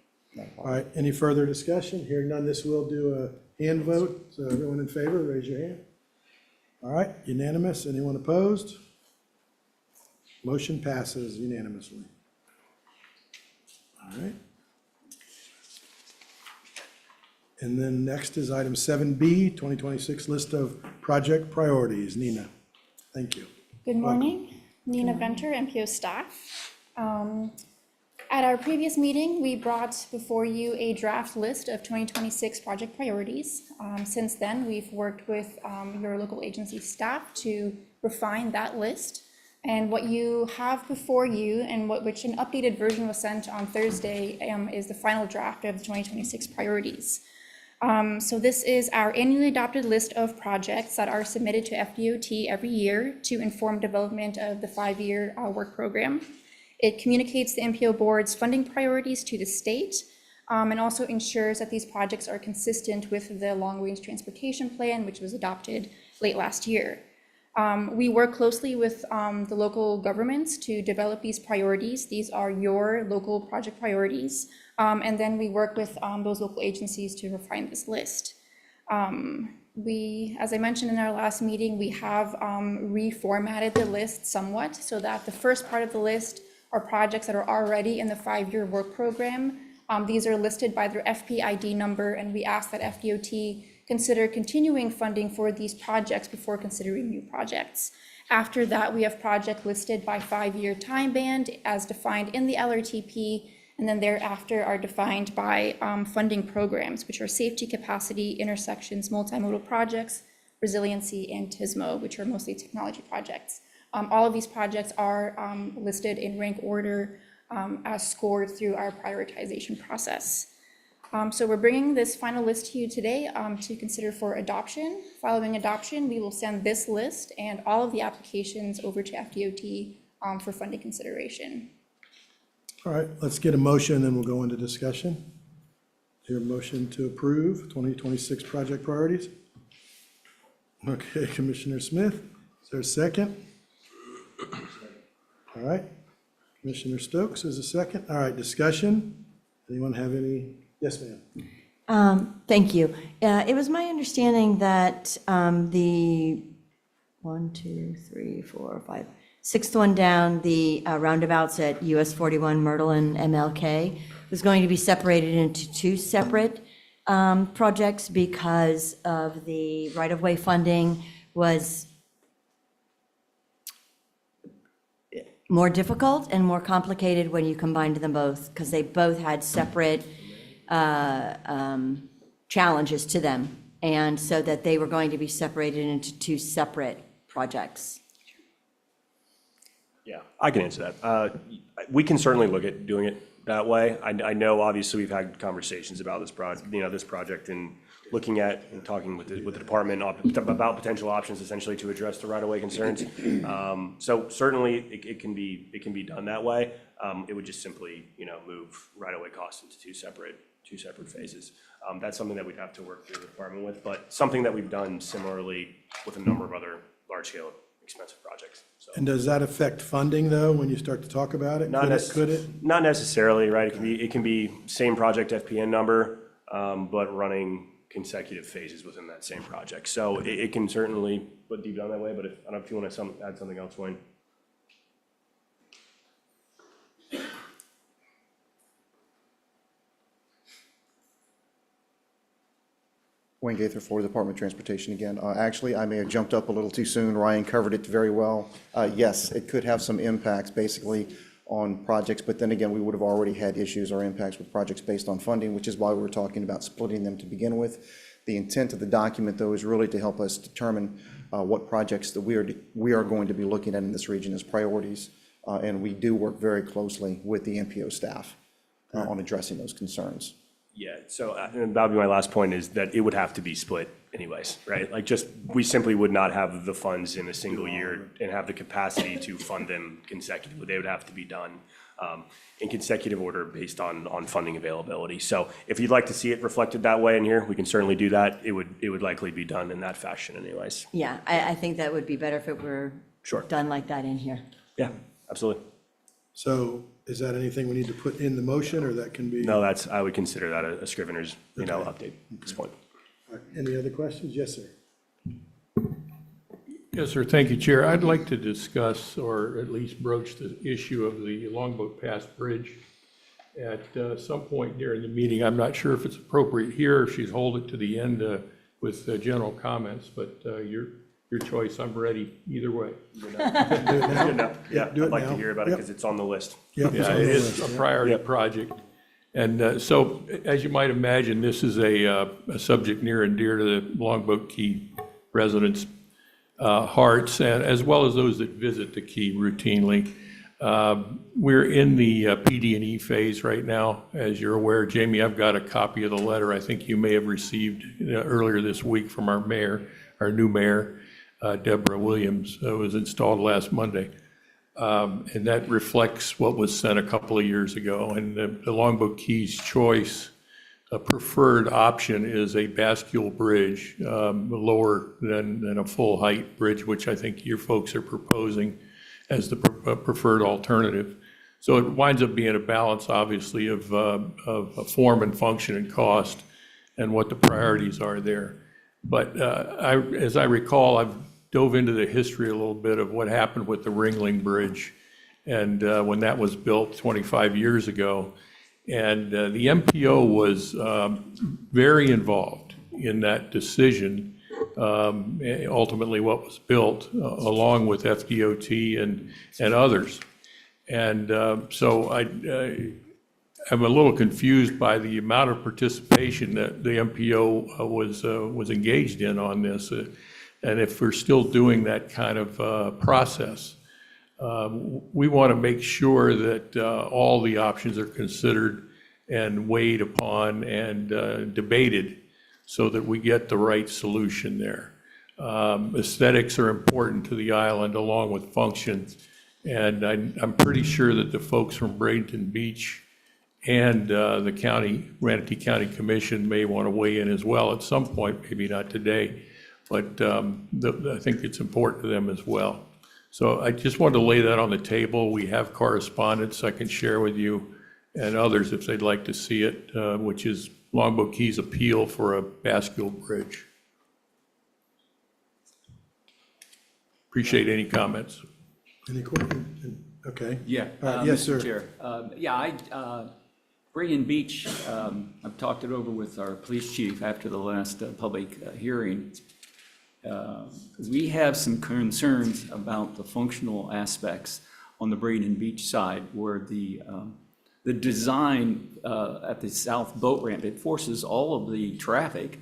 all right, any further discussion? Hearing none, this will do a hand vote. So everyone in favor, raise your hand. All right, unanimous. Anyone opposed? Motion passes unanimously. All right. And then next is item 7B, 2026 list of project priorities. Nina, thank you. Good morning, Nina Venter, MPO staff. At our previous meeting, we brought before you a draft list of 2026 project priorities. Since then, we've worked with your local agency staff to refine that list. And what you have before you, and which an updated version was sent on Thursday, is the final draft of the 2026 priorities. So this is our annually adopted list of projects that are submitted to FDOT every year to inform development of the 5-year work program. It communicates the MPO board's funding priorities to the state, and also ensures that these projects are consistent with the long-range transportation plan, which was adopted late last year. We work closely with the local governments to develop these priorities. These are your local project priorities. And then we work with those local agencies to refine this list. As I mentioned in our last meeting, we have reformatted the list somewhat so that the first part of the list are projects that are already in the 5-year work program. These are listed by their FPID number, and we ask that FDOT consider continuing funding for these projects before considering new projects. After that, we have project listed by 5-year time band as defined in the LRTP, and then thereafter are defined by funding programs, which are safety, capacity, intersections, multimodal projects, resiliency, and TISMO, which are mostly technology projects. All of these projects are listed in rank order as scored through our prioritization process. So we're bringing this final list to you today to consider for adoption. Following adoption, we will send this list and all of the applications over to FDOT for funding consideration. All right, let's get a motion, then we'll go into discussion. Is there a motion to approve 2026 project priorities? Okay, Commissioner Smith, is there a second? All right, Commissioner Stokes is a second. All right, discussion. Anyone have any? Yes, ma'am. Thank you. It was my understanding that the 6th one down, the roundabouts at US 41 Myrtle and MLK was going to be separated into 2 separate projects because of the right-of-way funding was more difficult and more complicated when you combined them both, because they both had separate challenges to them, and so that they were going to be separated into two separate projects. Yeah, I can answer that. We can certainly look at doing it that way. I know, obviously, we've had conversations about this project and looking at and talking with the department about potential options essentially to address the right-of-way concerns. So certainly, it can be done that way. It would just simply, move right-of-way costs into two separate phases. That's something that we'd have to work through the department with, but something that we've done similarly with a number of other large-scale expensive projects. So. And does that affect funding, though, when you start to talk about it? Could it? Not necessarily, right? It can be same project FPN number, but running consecutive phases within that same project. So it can certainly be done that way, but I don't know if you want to add something else, Wayne. Wayne Gaither for the Department of Transportation again. Actually, I may have jumped up a little too soon. Ryan covered it very well. Yes, it could have some impacts basically on projects, but then again, we would have already had issues or impacts with projects based on funding, which is why we were talking about splitting them to begin with. The intent of the document, though, is really to help us determine what projects that we are going to be looking at in this region as priorities, and we do work very closely with the MPO staff on addressing those concerns. Yeah, so and that would be my last point, is that it would have to be split anyways, right? Like we simply would not have the funds in a single year and have the capacity to fund them consecutively. They would have to be done in consecutive order based on funding availability. So if you'd like to see it reflected that way in here, we can certainly do that. It would likely be done in that fashion anyways. Yeah, I think that would be better if it were done like that in here. Yeah, absolutely. So is that anything we need to put in the motion, or that can be? No, I would consider that a Scrivener's, update at this point. Any other questions? Yes, sir. Yes, sir. Thank you, Chair. I'd like to discuss, or at least broach, the issue of the Longboat Pass Bridge at some point during the meeting. I'm not sure if it's appropriate here, or if she'd hold it to the end with general comments, but your choice. I'm ready either way. Do it now? Yeah, do it I'd like now. to hear about it because it's on the list. Yep, it's Yeah, on it the is list, a yeah. priority project. And so, as you might imagine, this is a subject near and dear to the Longboat Key residents' hearts, and as well as those that visit the Key routinely. We're in the PD&E phase right now, as you're aware. Jamie, I've got a copy of the letter I think you may have received earlier this week from our mayor, our new mayor, Deborah Williams, was installed last Monday. And that reflects what was sent a couple of years ago. And the Longboat Key's choice, a preferred option, is a bascule bridge, lower than a full height bridge, which I think your folks are proposing as the preferred alternative. So it winds up being a balance, obviously, of form and function and cost and what the priorities are there. But as I recall, I've dove into the history a little bit of what happened with the Ringling Bridge and when that was built 25 years ago. And the MPO was very involved in that decision, ultimately what was built, along with FDOT and others. And so I'm a little confused by the amount of participation that the MPO was engaged in on this. And if we're still doing that kind of process, we want to make sure that all the options are considered and weighed upon and debated so that we get the right solution there. Aesthetics are important to the island along with function. And I'm pretty sure that the folks from Bradenton Beach and the Manatee County Commission may want to weigh in as well at some point, maybe not today. But I think it's important to them as well. So I just wanted to lay that on the table. We have correspondence I can share with you and others if they'd like to see it, which is Longboat Key's appeal for a bascule bridge. Appreciate any comments. Any questions? Okay. Yeah. Yes, sir. Mr. Chair. Brigham Beach, I've talked it over with our police chief after the last public hearing. We have some concerns about the functional aspects on the Braden Beach side, where the design at the south boat ramp, it forces all of the traffic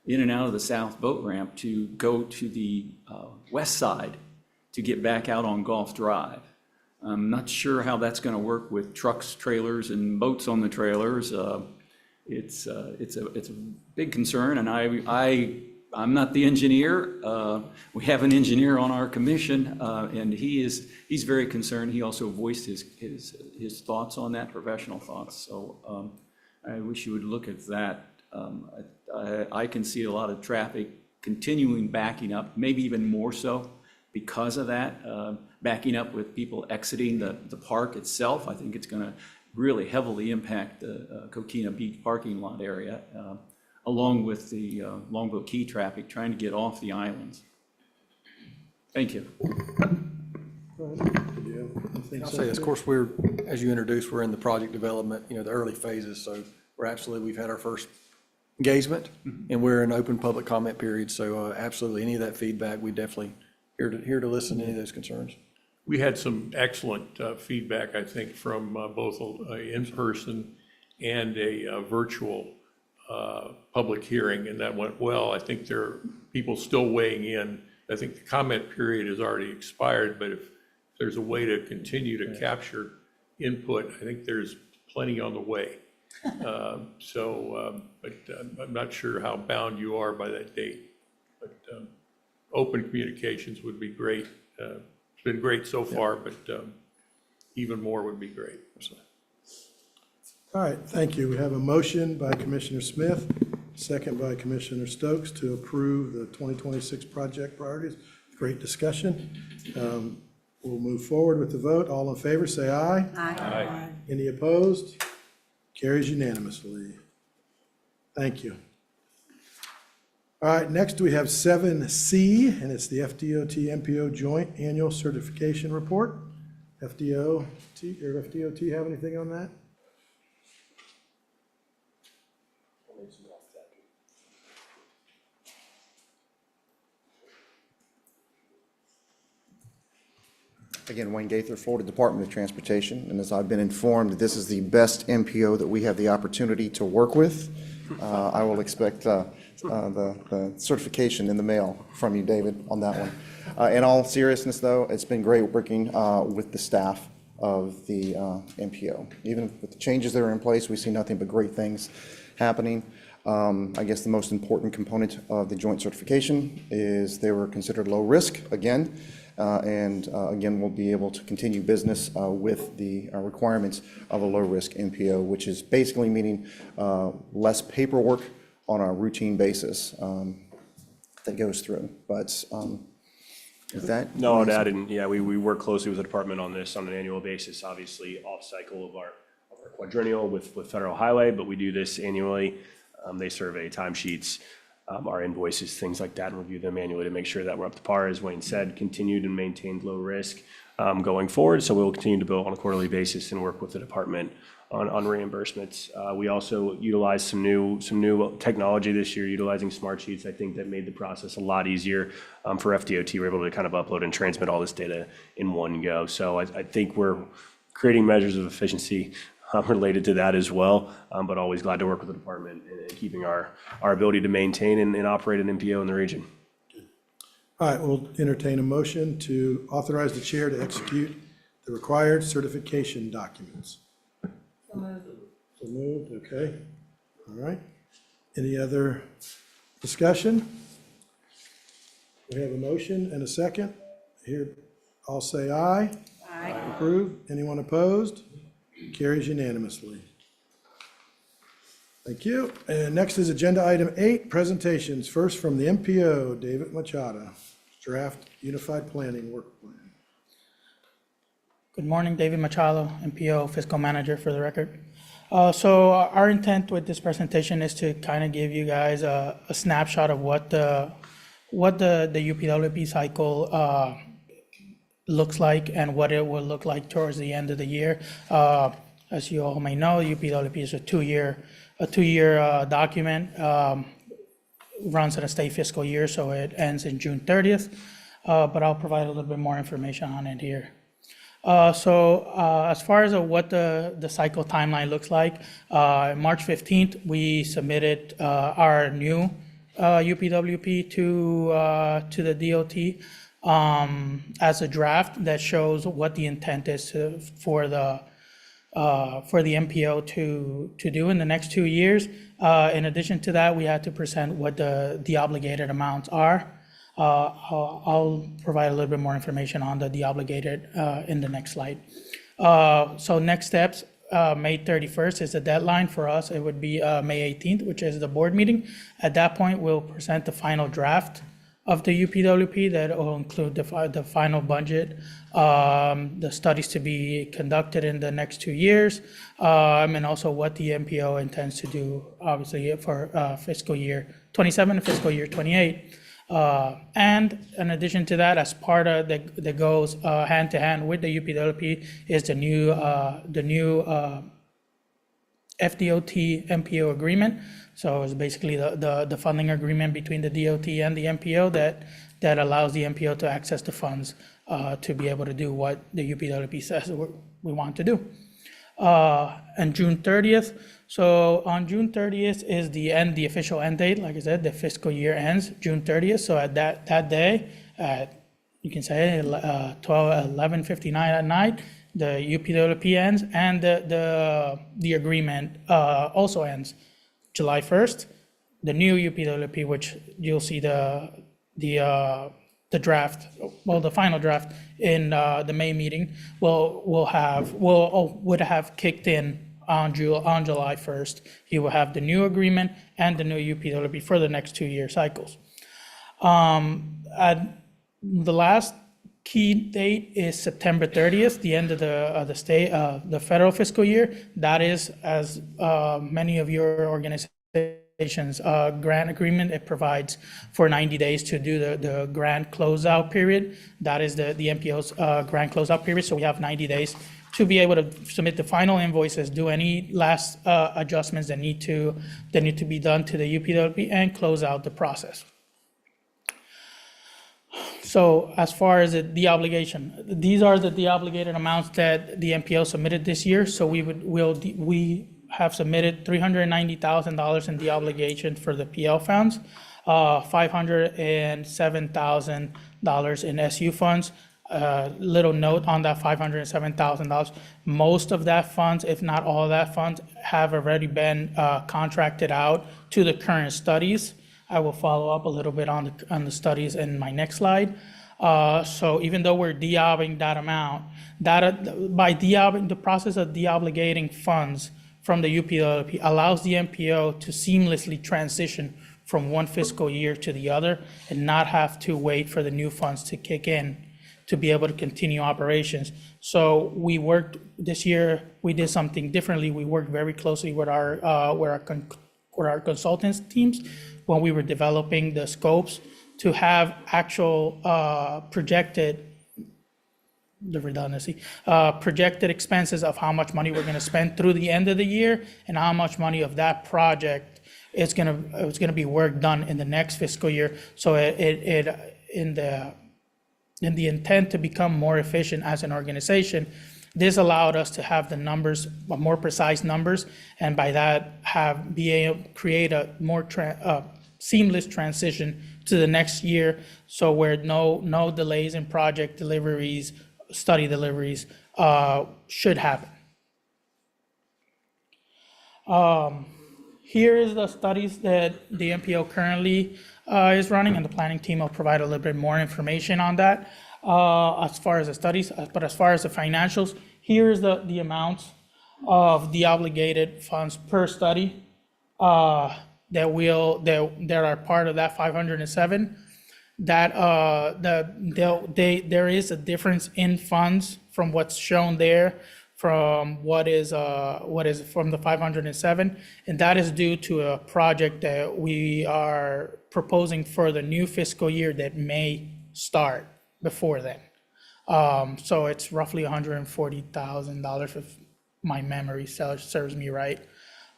in and out of the south boat ramp to go to the west side to get back out on Gulf Drive. I'm not sure how that's going to work with trucks, trailers, and boats on the trailers. It's a big concern, and I'm not the engineer. We have an engineer on our commission, and he's very concerned. He also voiced his thoughts on that, professional thoughts. So I wish you would look at that. I can see a lot of traffic continuing backing up, maybe even more so because of that, backing up with people exiting the park itself. I think it's going to really heavily impact the Coquina Beach parking lot area, along with the Longboat Key traffic trying to get off the islands. Thank you. I'll say this, of course, as you introduced, we're in the project development, the early phases, so we've had our first engagement, and we're in open public comment period, so absolutely, any of that feedback, we definitely here to listen to any of those concerns. We had some excellent feedback, I think, from both in-person and a virtual public hearing, and that went well. I think there are people still weighing in. I think the comment period has already expired, but if there's a way to continue to capture input, I think there's plenty on the way. But I'm not sure how bound you are by that date. But open communications would be great. It's been great so far, but even more would be great. So. All right, thank you. We have a motion by Commissioner Smith, second by Commissioner Stokes to approve the 2026 project priorities. Great discussion. We'll move forward with the vote. All in favor, say aye. Aye. Any opposed? Carries unanimously. Thank you. All right, next we have 7C, and it's the FDOT MPO Joint Annual Certification Report. FDOT have anything on that? Again, Wayne Gaither, Florida Department of Transportation, and as I've been informed, this is the best MPO that we have the opportunity to work with. I will expect the certification in the mail from you, David, on that one. In all seriousness, though, it's been great working with the staff of the MPO. Even with the changes that are in place, we see nothing but great things happening. I guess the most important component of the joint certification is they were considered low risk again. Again, we'll be able to continue business with the requirements of a low-risk MPO, which is basically meaning less paperwork on a routine basis that goes through. But with that. No, I'd add, and yeah, we work closely with the department on this on an annual basis, obviously off-cycle of our quadrennial with Federal Highway, but we do this annually. They survey timesheets, our invoices, things like that, and review them annually to make sure that we're up to par, as Wayne said, continued and maintained low risk going forward. So we'll continue to bill on a quarterly basis and work with the department on reimbursements. We also utilized some new technology this year, utilizing smart sheets. I think that made the process a lot easier for FDOT. We're able to kind of upload and transmit all this data in one go. So I think we're creating measures of efficiency related to that as well, but always glad to work with the department and keeping our ability to maintain and operate an MPO in the region. All right, we'll entertain a motion to authorize the chair to execute the required certification documents. So moved, okay. All right. Any other discussion? We have a motion and a second. Here, I'll say aye. Aye. Approved. Anyone opposed? Carries unanimously. Thank you. And next is agenda item 8, presentations. First from the MPO, David Machado, draft Unified Planning Work Plan. Good morning, David Machado, MPO Fiscal Manager for the record. So our intent with this presentation is to kind of give you guys a snapshot of what the UPWP cycle looks like and what it will look like towards the end of the year. As you all may know, UPWP is a two-year document. runs in a state fiscal year, so it ends in June 30th. But I'll provide a little bit more information on it here. As far as what the cycle timeline looks like, March 15th, we submitted our new UPWP to the DOT as a draft that shows what the intent is for the MPO to do in the next 2 years. In addition to that, we had to present what the obligated amounts are. I'll provide a little bit more information on the obligated in the next slide. So next steps, May 31st is the deadline for us. It would be May 18th, which is the board meeting. At that point, we'll present the final draft of the UPWP that will include the final budget, the studies to be conducted in the next 2 years, and also what the MPO intends to do, obviously, for fiscal year 27 and fiscal year 28. And in addition to that, as part of that goes hand to hand with the UPWP is the new FDOT MPO agreement. So it's basically the funding agreement between the DOT and the MPO that allows the MPO to access the funds to be able to do what the UPWP says we want to do. And June 30th. So on June 30th is the official end date. Like I said, the fiscal year ends June 30th. So at that day, you can say 11:59 at night, the UPWP ends, and the agreement also ends July 1st. The new UPWP, which you'll see the draft, well, the final draft in the May meeting, would have kicked in on July 1st. You will have the new agreement and the new UPWP for the next 2-year cycles. The last key date is September 30th, the end of the federal fiscal year. That is, as many of your organizations grant agreement, it provides for 90 days to do the grant closeout period. That is the MPO's grant closeout period. So we have 90 days to be able to submit the final invoices, do any last adjustments that need to be done to the UPWP, and close out the process. So as far as the obligation, these are the obligated amounts that the MPO submitted this year. So we have submitted $390,000 in the obligation for the PL funds, $507,000 in SU funds. Little note on that $507,000. Most of that funds, if not all of that funds, have already been contracted out to the current studies. I will follow up a little bit on the studies in my next slide. So even though we're de-obbing that amount, by de-obbing, the process of de-obligating funds from the UPWP allows the MPO to seamlessly transition from one fiscal year to the other and not have to wait for the new funds to kick in to be able to continue operations. So we worked this year, we did something differently. We worked very closely with our consultants teams when we were developing the scopes to have actual projected expenses of how much money we're gonna spend through the end of the year and how much money of that project it's gonna be work done in the next fiscal year. So in the intent to become more efficient as an organization, this allowed us to have the numbers, more precise numbers, and by that create a more seamless transition to the next year, so where no delays in project deliveries, study deliveries should happen. Here is the studies that the MPO currently is running, and the planning team will provide a little bit more information on that as far as the studies. But as far as the financials, here is the amounts of the obligated funds per study that are part of that 507. There is a difference in funds from what's shown there, from what is from the 507, and that is due to a project that we are proposing for the new fiscal year that may start before then. So it's roughly $140,000 if my memory serves me right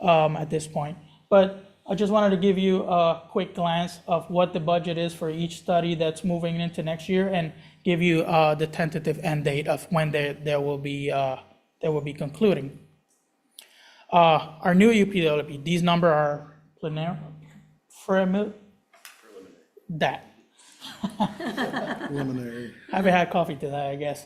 at this point. But I just wanted to give you a quick glance of what the budget is for each study that's moving into next year and give you the tentative end date of when they will be concluding. Our new UPWP, these numbers are preliminary. That. Preliminary. Haven't had coffee today, I guess.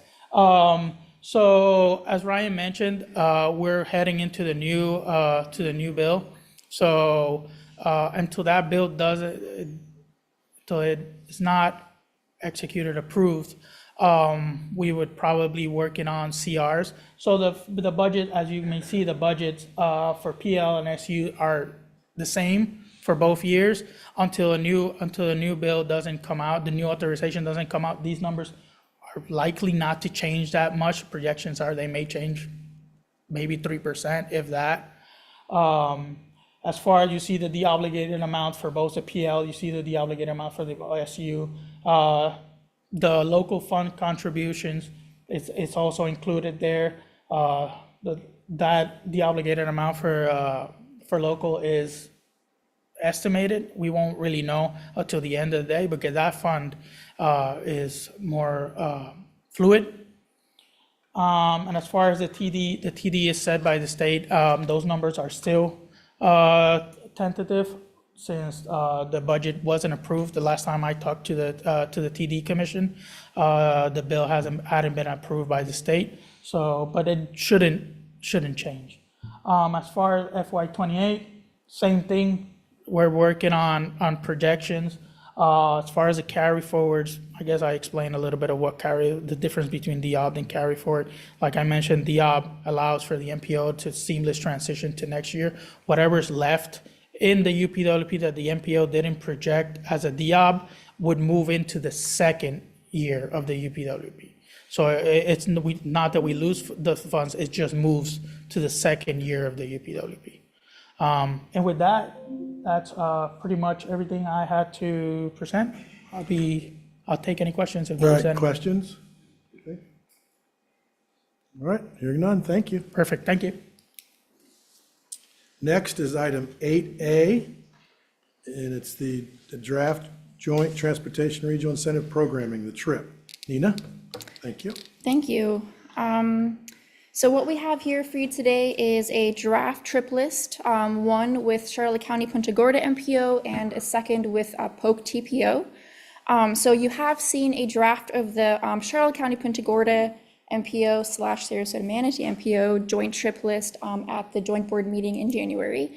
So as Ryan mentioned, we're heading into the new bill. So until that bill until it is not executed, approved, we would probably working on CRs. So the budget, as you may see, the budgets for PL and SU are the same for both years until a new bill doesn't come out, the new authorization doesn't come out. These numbers are likely not to change that much. Projections are they may change maybe 3%, if that. As far as you see the deobligated amount for both the PL, you see the deobligated amount for the SU. The local fund contributions, it's also included there. That deobligated amount for local is estimated. We won't really know until the end of the day because that fund is more fluid. And as far as the TD is set by the state, those numbers are still tentative since the budget wasn't approved. The last time I talked to the TD Commission, the bill hadn't been approved by the state. So, but it shouldn't change. As far as FY28, same thing. We're working on projections. As far as the carry forwards, I guess I explained a little bit of the difference between DOB and carry forward. Like I mentioned, DOB allows for the MPO to seamless transition to next year. Whatever's left in the UPWP that the MPO didn't project as a DOB would move into the second year of the UPWP. So it's not that we lose the funds, it just moves to the second year of the UPWP. And with that, that's pretty much everything I had to present. I'll take any questions if All there's right, any. questions? Okay. All right, hearing none, thank you. Perfect, thank you. Next is item 8A, and it's the draft Joint Transportation Regional Incentive Programming, the TRIP. Nina, thank you. Thank you. So what we have here for you today is a draft trip list, one with Charlotte County Punta Gorda MPO and a second with Polk TPO. So you have seen a draft of the Charlotte County Punta Gorda MPO / Sarasota Manatee MPO joint trip list at the joint board meeting in January.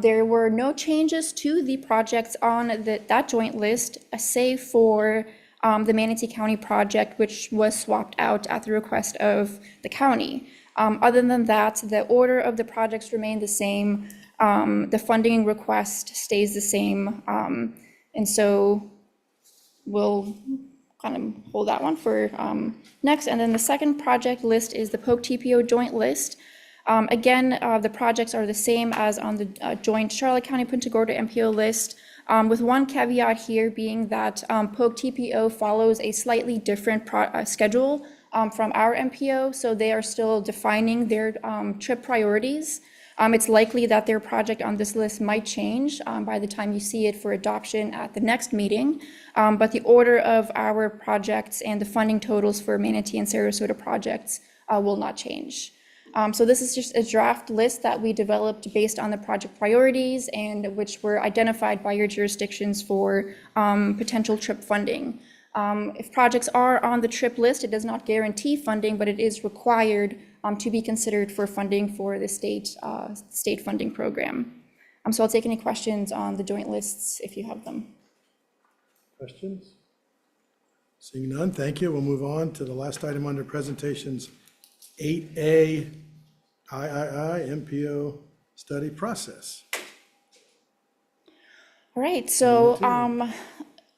There were no changes to the projects on that joint list, save for the Manatee County project, which was swapped out at the request of the county. Other than that, the order of the projects remained the same. The funding request stays the same. And so we'll kind of hold that one for next. And then the second project list is the Polk TPO joint list. Again, the projects are the same as on the joint Charlotte County Punta Gorda MPO list, with one caveat here being that Polk TPO follows a slightly different schedule from our MPO, so they are still defining their trip priorities. It's likely that their project on this list might change by the time you see it for adoption at the next meeting, but the order of our projects and the funding totals for Manatee and Sarasota projects will not change. So this is just a draft list that we developed based on the project priorities and which were identified by your jurisdictions for potential trip funding. If projects are on the trip list, it does not guarantee funding, but it is required to be considered for funding for the state funding program. So I'll take any questions on the joint lists if you have them. Questions? Seeing none, thank you. We'll move on to the last item under presentations, 8A, III MPO study process. All right, so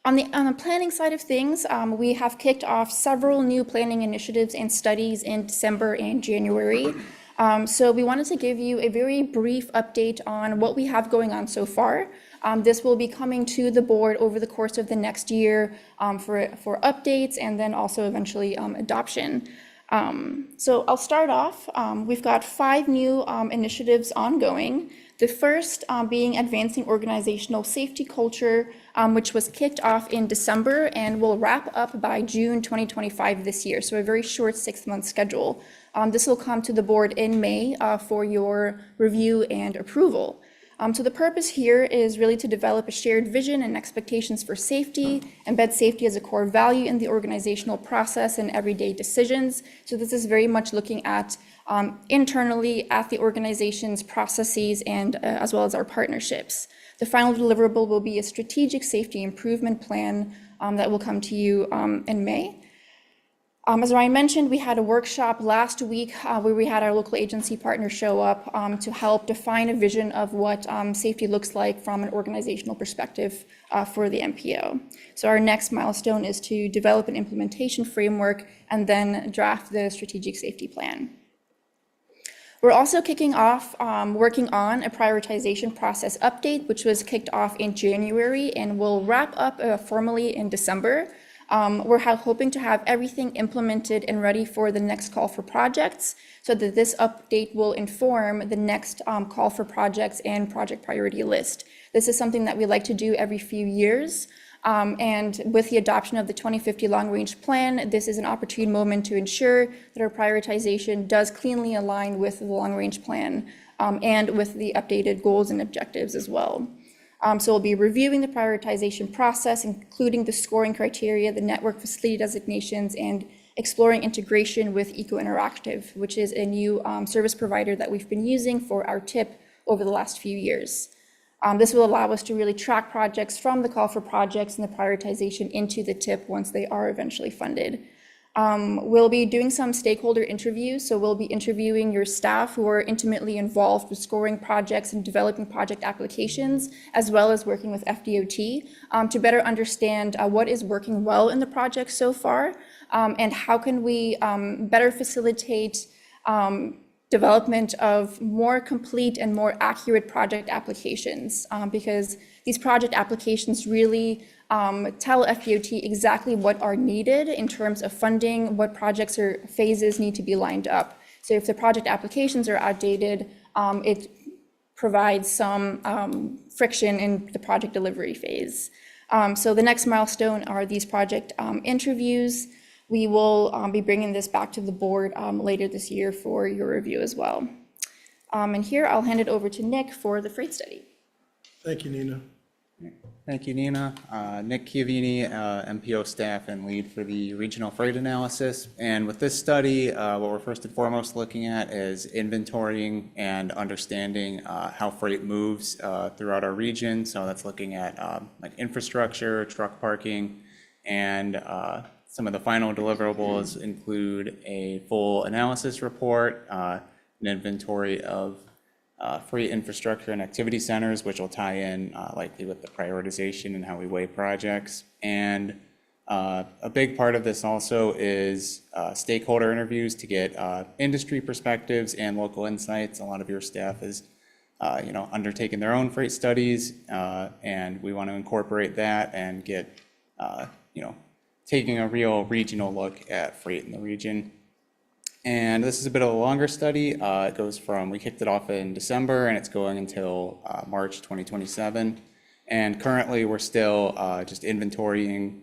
on the planning side of things, we have kicked off several new planning initiatives and studies in December and January. So we wanted to give you a very brief update on what we have going on so far. This will be coming to the board over the course of the next year for updates and then also eventually adoption. So I'll start off. We've got 5 new initiatives ongoing. The first being advancing organizational safety culture, which was kicked off in December and will wrap up by June 2025 this year. So a very short 6-month schedule. This will come to the board in May for your review and approval. So the purpose here is really to develop a shared vision and expectations for safety, embed safety as a core value in the organizational process and everyday decisions. So this is very much looking at internally at the organization's processes and as well as our partnerships. The final deliverable will be a strategic safety improvement plan that will come to you in May. As Ryan mentioned, we had a workshop last week where we had our local agency partners show up to help define a vision of what safety looks like from an organizational perspective for the MPO. So our next milestone is to develop an implementation framework and then draft the strategic safety plan. We're also kicking off working on a prioritization process update, which was kicked off in January and will wrap up formally in December. We're hoping to have everything implemented and ready for the next call for projects so that this update will inform the next call for projects and project priority list. This is something that we like to do every few years. And with the adoption of the 2050 long-range plan, this is an opportune moment to ensure that our prioritization does cleanly align with the long-range plan and with the updated goals and objectives as well. So we'll be reviewing the prioritization process, including the scoring criteria, the network facility designations, and exploring integration with Eco Interactive, which is a new service provider that we've been using for our TIP over the last few years. This will allow us to really track projects from the call for projects and the prioritization into the TIP once they are eventually funded. We'll be doing some stakeholder interviews, so we'll be interviewing your staff who are intimately involved with scoring projects and developing project applications, as well as working with FDOT to better understand what is working well in the project so far, and how can we better facilitate development of more complete and more accurate project applications, because these project applications really tell FDOT exactly what are needed in terms of funding, what projects or phases need to be lined up. So if the project applications are outdated, it provides some friction in the project delivery phase. So the next milestone are these project interviews. We will be bringing this back to the board later this year for your review as well. And here I'll hand it over to Nick for the freight study. Thank you, Nina. Thank you, Nina. Nick Chiavini, MPO staff and lead for the regional freight analysis. And with this study, what we're first and foremost looking at is inventorying and understanding how freight moves throughout our region. So that's looking at like infrastructure, truck parking, and some of the final deliverables include a full analysis report, an inventory of freight infrastructure and activity centers, which will tie in likely with the prioritization and how we weigh projects. And a big part of this also is stakeholder interviews to get industry perspectives and local insights. A lot of your staff is undertaking their own freight studies, and we want to incorporate that and get taking a real regional look at freight in the region. And this is a bit of a longer study. It goes from, we kicked it off in December and it's going until March 2027. And currently we're still just inventorying,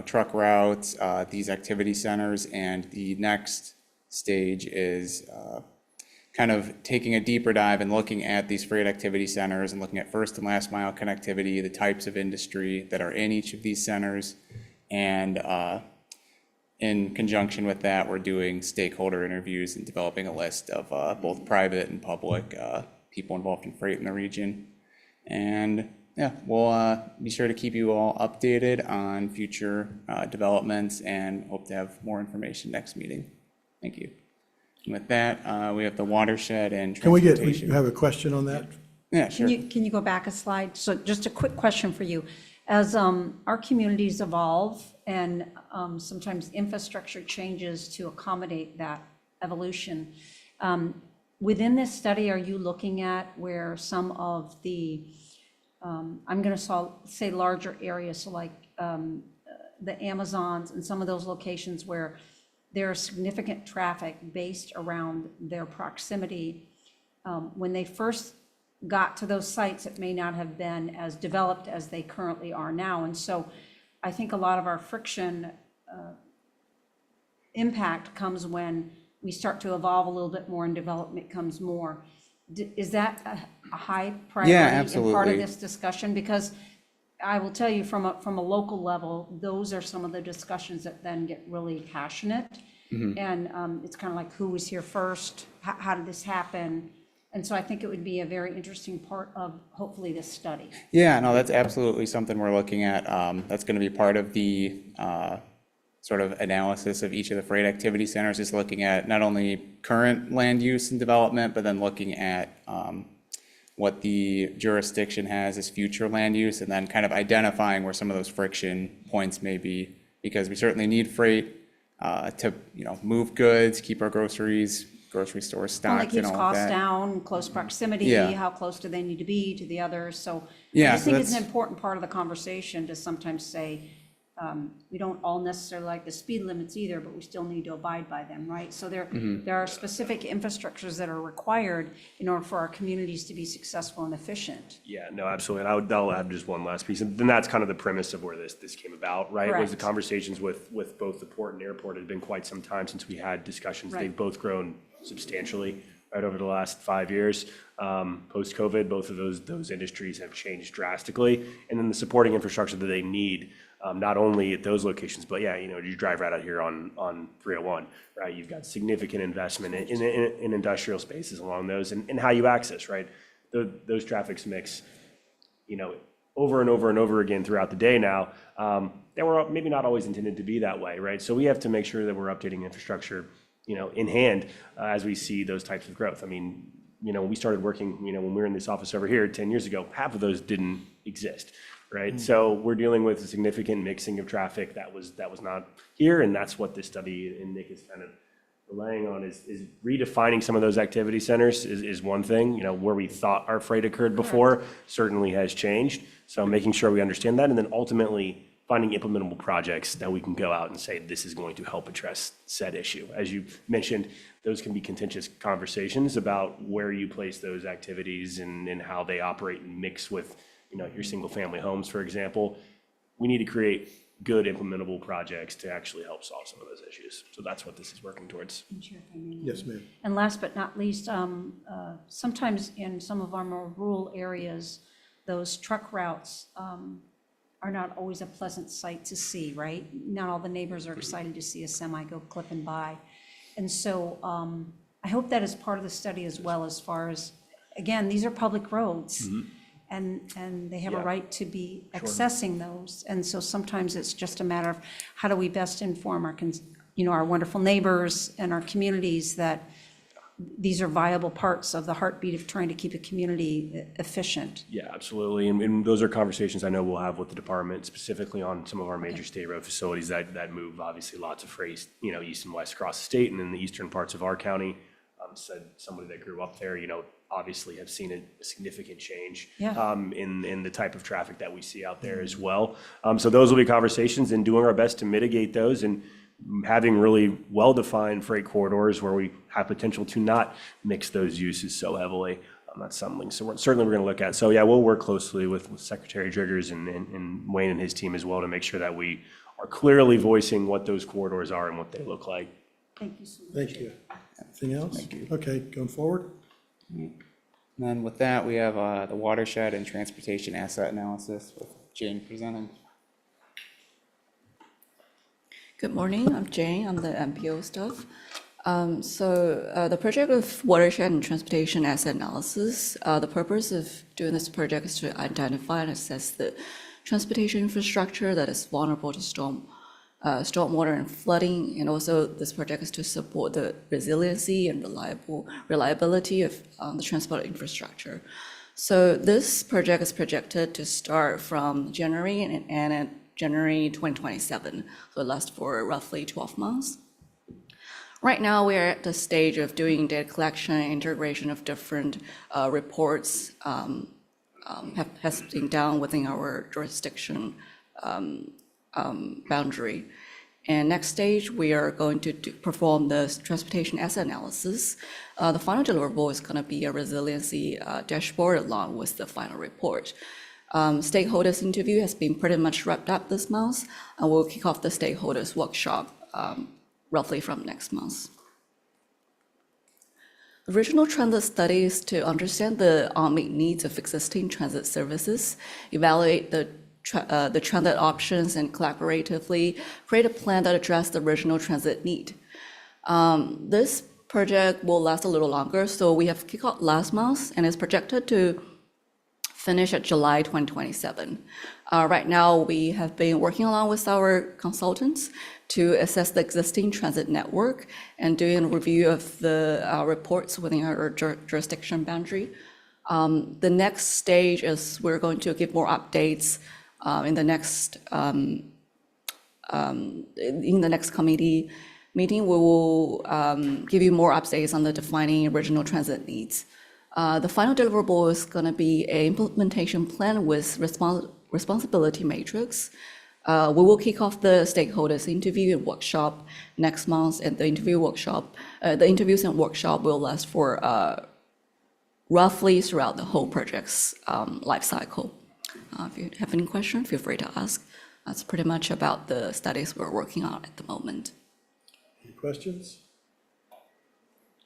truck routes, these activity centers. And the next stage is kind of taking a deeper dive and looking at these freight activity centers and looking at first and last mile connectivity, the types of industry that are in each of these centers. And in conjunction with that, we're doing stakeholder interviews and developing a list of both private and public people involved in freight in the region. And yeah, we'll be sure to keep you all updated on future developments and hope to have more information next meeting. Thank you. And with that, we have the watershed and transportation. You have a question on that? Yeah, sure. Can you go back a slide? So just a quick question for you. As our communities evolve and sometimes infrastructure changes to accommodate that evolution, within this study, are you looking at where some of the, I'm going to say larger areas, so like the Amazons and some of those locations where there is significant traffic based around their proximity, when they first got to those sites, it may not have been as developed as they currently are now. And so I think a lot of our friction impact comes when we start to evolve a little bit more and development comes more. Is that a high priority and part of absolutely. this discussion? Because I will tell you from a local level, those are some of the discussions that then get really passionate. And it's kind of like, who was here first? How did this happen? And so I think it would be a very interesting part of hopefully this study. Yeah, no, that's absolutely something we're looking at. That's going to be part of the sort of analysis of each of the freight activity centers, is looking at not only current land use and development, but then looking at what the jurisdiction has as future land use, and then kind of identifying where some of those friction points may be, because we certainly need freight to, move goods, keep our grocery stores Only stocked and keeps all of costs that. down, close proximity, Yeah. how close do they need to be to the others? So I Yeah, just so think it's an that's- important part of the conversation to sometimes say, we don't all necessarily like the speed limits either, but we still need to abide by them, right? So there are specific infrastructures that are required in order for our communities to be successful and efficient. Yeah, no, absolutely. And I'll add just one last piece. And then that's kind of the premise of where this came about, right? Was the Correct. conversations with both the port and airport. It had been quite some time since we had discussions. Right. They've both grown substantially, right, over the last 5 years. Post-COVID, both of those industries have changed drastically. And then the supporting infrastructure that they need, not only at those locations, but yeah, you drive right out here on 301, right? You've got significant investment in industrial spaces along those, and how you access, right? Those traffics mix, over and over and over again throughout the day now. They were maybe not always intended to be that way, right? So we have to make sure that we're updating infrastructure, in hand as we see those types of growth. I mean, when we started working, when we were in this office over here 10 years ago, half of those didn't exist, right? So we're dealing with a significant mixing of traffic that was not here, and that's what this study and Nick is kind of relying on, is redefining some of those activity centers is one thing. Where we thought our freight occurred before certainly has changed. So making sure we understand that, and then ultimately finding implementable projects that we can go out and say, this is going to help address said issue. As you mentioned, those can be contentious conversations about where you place those activities and how they operate and mix with, your single-family homes, for example. We need to create good implementable projects to actually help solve some of those issues. So that's what this is working towards. Yes, ma'am. And last but not least, sometimes in some of our more rural areas, those truck routes are not always a pleasant sight to see, right? Not all the neighbors are excited to see a semi go clipping by. And so I hope that is part of the study as well, as far as, again, these are public roads. And they have a Yeah. right to be accessing those. And so sometimes it's just a matter of how do we best inform our wonderful neighbors and our communities that these are viable parts of the heartbeat of trying to keep a community efficient. Yeah, absolutely. And those are conversations I know we'll have with the department, specifically on some of our major state road facilities that move obviously lots of freight, east and west across the state and in the eastern parts of our county. Said somebody that grew up there, obviously have seen a significant change Yeah. in the type of traffic that we see out there as well. So those will be conversations, and doing our best to mitigate those, and having really well-defined freight corridors where we have potential to not mix those uses so heavily. That's something. So we're going to look at. So yeah, we'll work closely with Secretary Driggers and Wayne and his team as well to make sure that we are clearly voicing what those corridors are and what they look like. Thank you so much. Thank you. Anything else? Thank you. Okay, going forward. And then with that, we have the watershed and transportation asset analysis with Jane presenting. Good morning, I'm Jane, I'm the MPO staff. The project of watershed and transportation asset analysis, the purpose of doing this project is to identify and assess the transportation infrastructure that is vulnerable to stormwater and flooding, and also this project is to support the resiliency and reliability of the transport infrastructure. So this project is projected to start from January and end January 2027, so it lasts for roughly 12 months. Right now, we're at the stage of doing data collection and integration of different reports has been done within our jurisdiction boundary. And next stage, we are going to perform the transportation asset analysis. The final deliverable is going to be a resiliency dashboard along with the final report. Stakeholders interview has been pretty much wrapped up this month, and we'll kick off the stakeholders workshop roughly from next month. The regional transit study is to understand the unmet needs of existing transit services, evaluate the transit options, and collaboratively create a plan that addresses the regional transit need. This project will last a little longer, so we have kicked off last month, and it's projected to finish at July 2027. Right now, we have been working along with our consultants to assess the existing transit network and doing a review of the reports within our jurisdiction boundary. The next stage is we're going to give more updates in the next committee meeting. We will give you more updates on the defining regional transit needs. The final deliverable is going to be an implementation plan with responsibility matrix. We will kick off the stakeholders interview and workshop next month, and the interviews and workshop will last for roughly throughout the whole project's life cycle. If you have any questions, feel free to ask. That's pretty much about the studies we're working on at the moment. Any questions?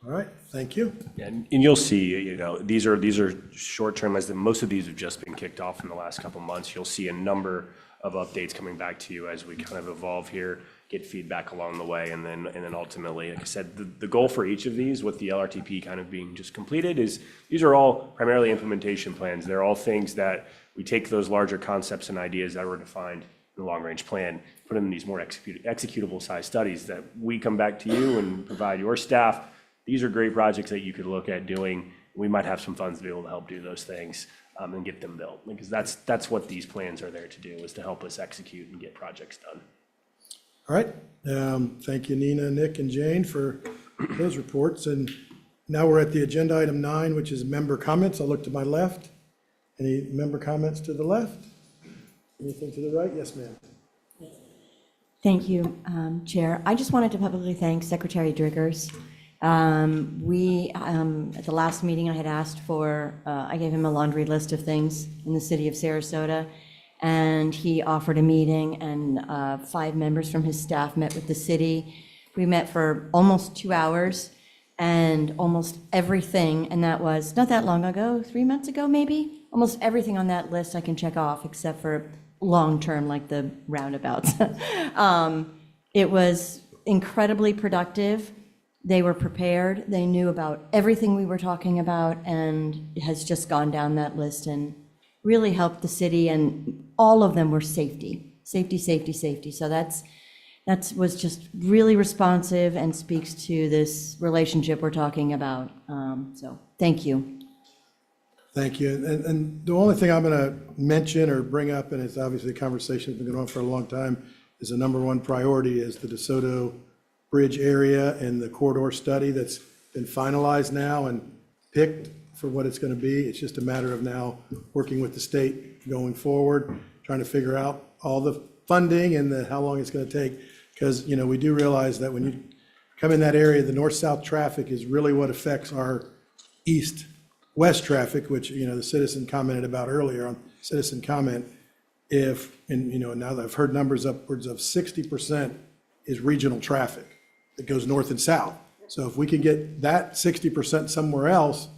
All right, thank you. And you'll see, these are short-term, as most of these have just been kicked off in the last couple of months. You'll see a number of updates coming back to you as we kind of evolve here, get feedback along the way, and then ultimately, like I said, the goal for each of these, with the LRTP kind of being just completed, is these are all primarily implementation plans. They're all things that we take those larger concepts and ideas that were defined in the long-range plan, put them in these more executable size studies that we come back to you and provide your staff. These are great projects that you could look at doing. We might have some funds to be able to help do those things and get them built, because that's what these plans are there to do, is to help us execute and get projects done. All right, thank you, Nina, Nick, and Jane, for those reports. And now we're at the agenda item 9, which is member comments. I'll look to my left. Any member comments to the left? Anything to the right? Yes, ma'am. Thank you, Chair. I just wanted to publicly thank Secretary Driggers. At the last meeting, I had asked for, I gave him a laundry list of things in the city of Sarasota, and he offered a meeting, and 5 members from his staff met with the city. We met for almost 2 hours, and almost everything, and that was not that long ago, 3 months ago, maybe? Almost everything on that list I can check off, except for long-term, like the roundabouts. It was incredibly productive. They were prepared. They knew about everything we were talking about, and it has just gone down that list and really helped the city, and all of them were safety. So that was just really responsive and speaks to this relationship we're talking about. So thank you. Thank you. And the only thing I'm going to mention or bring up, and it's obviously a conversation that's been going on for a long time, is the number one priority is the DeSoto Bridge area and the corridor study that's been finalized now and picked for what it's going to be. It's just a matter of now working with the state going forward, trying to figure out all the funding and how long it's going to take. Because, we do realize that when you come in that area, the north-south traffic is really what affects our east-west traffic, which, the citizen commented about earlier on citizen comment. Now that I've heard numbers upwards of 60% is regional traffic that goes north and south. So if we could get that 60% somewhere else,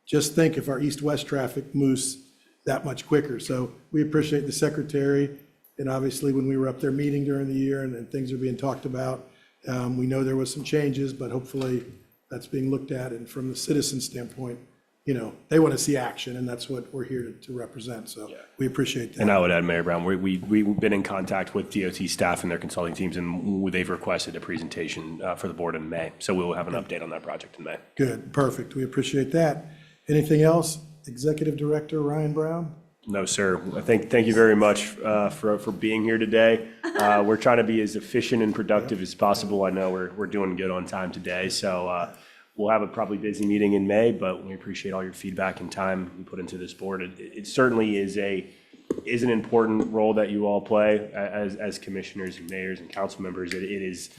just think if our east-west traffic moves that much quicker. So we appreciate the secretary, and obviously when we were up there meeting during the year and things are being talked about, we know there was some changes, but hopefully that's being looked at. And from the citizen standpoint, they want to see action, and that's what we're here to represent. So we appreciate that. And I would add, Mayor Brown, we've been in contact with DOT staff and their consulting teams, and they've requested a presentation for the board in May. So we will have an update on that project in May. Good, perfect. We appreciate that. Anything else? Executive Director Ryan Brown? No, sir. Thank you very much for being here today. We're trying to be as efficient and productive as possible. I know we're doing good on time today, so we'll have a probably busy meeting in May, but we appreciate all your feedback and time you put into this board. It certainly is a is an important role that you all play as commissioners and mayors and council members. It is,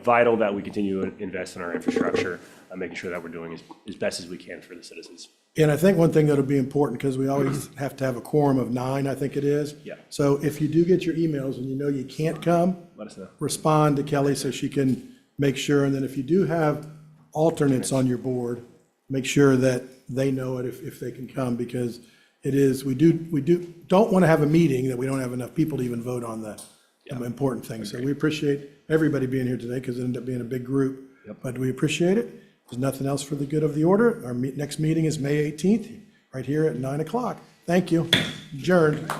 vital that we continue to invest in our infrastructure, making sure that we're doing as best as we can for the citizens. And I think one thing that'll be important, because we always have to have a quorum of 9, I think it is. Yeah. So if you do get your emails and you know you can't come, Let us know. respond to Kelly so she can make sure. And then if you do have alternates on your board, make sure that they know it if they can come, because it is, we don't want to have a meeting that we don't have enough people to even vote on the important things. So we appreciate everybody being here today, because it ended up being a big group. But we appreciate it. There's nothing else for the good of the order. Our next meeting is May 18th, right here at 9 o'clock. Thank you. Adjourned.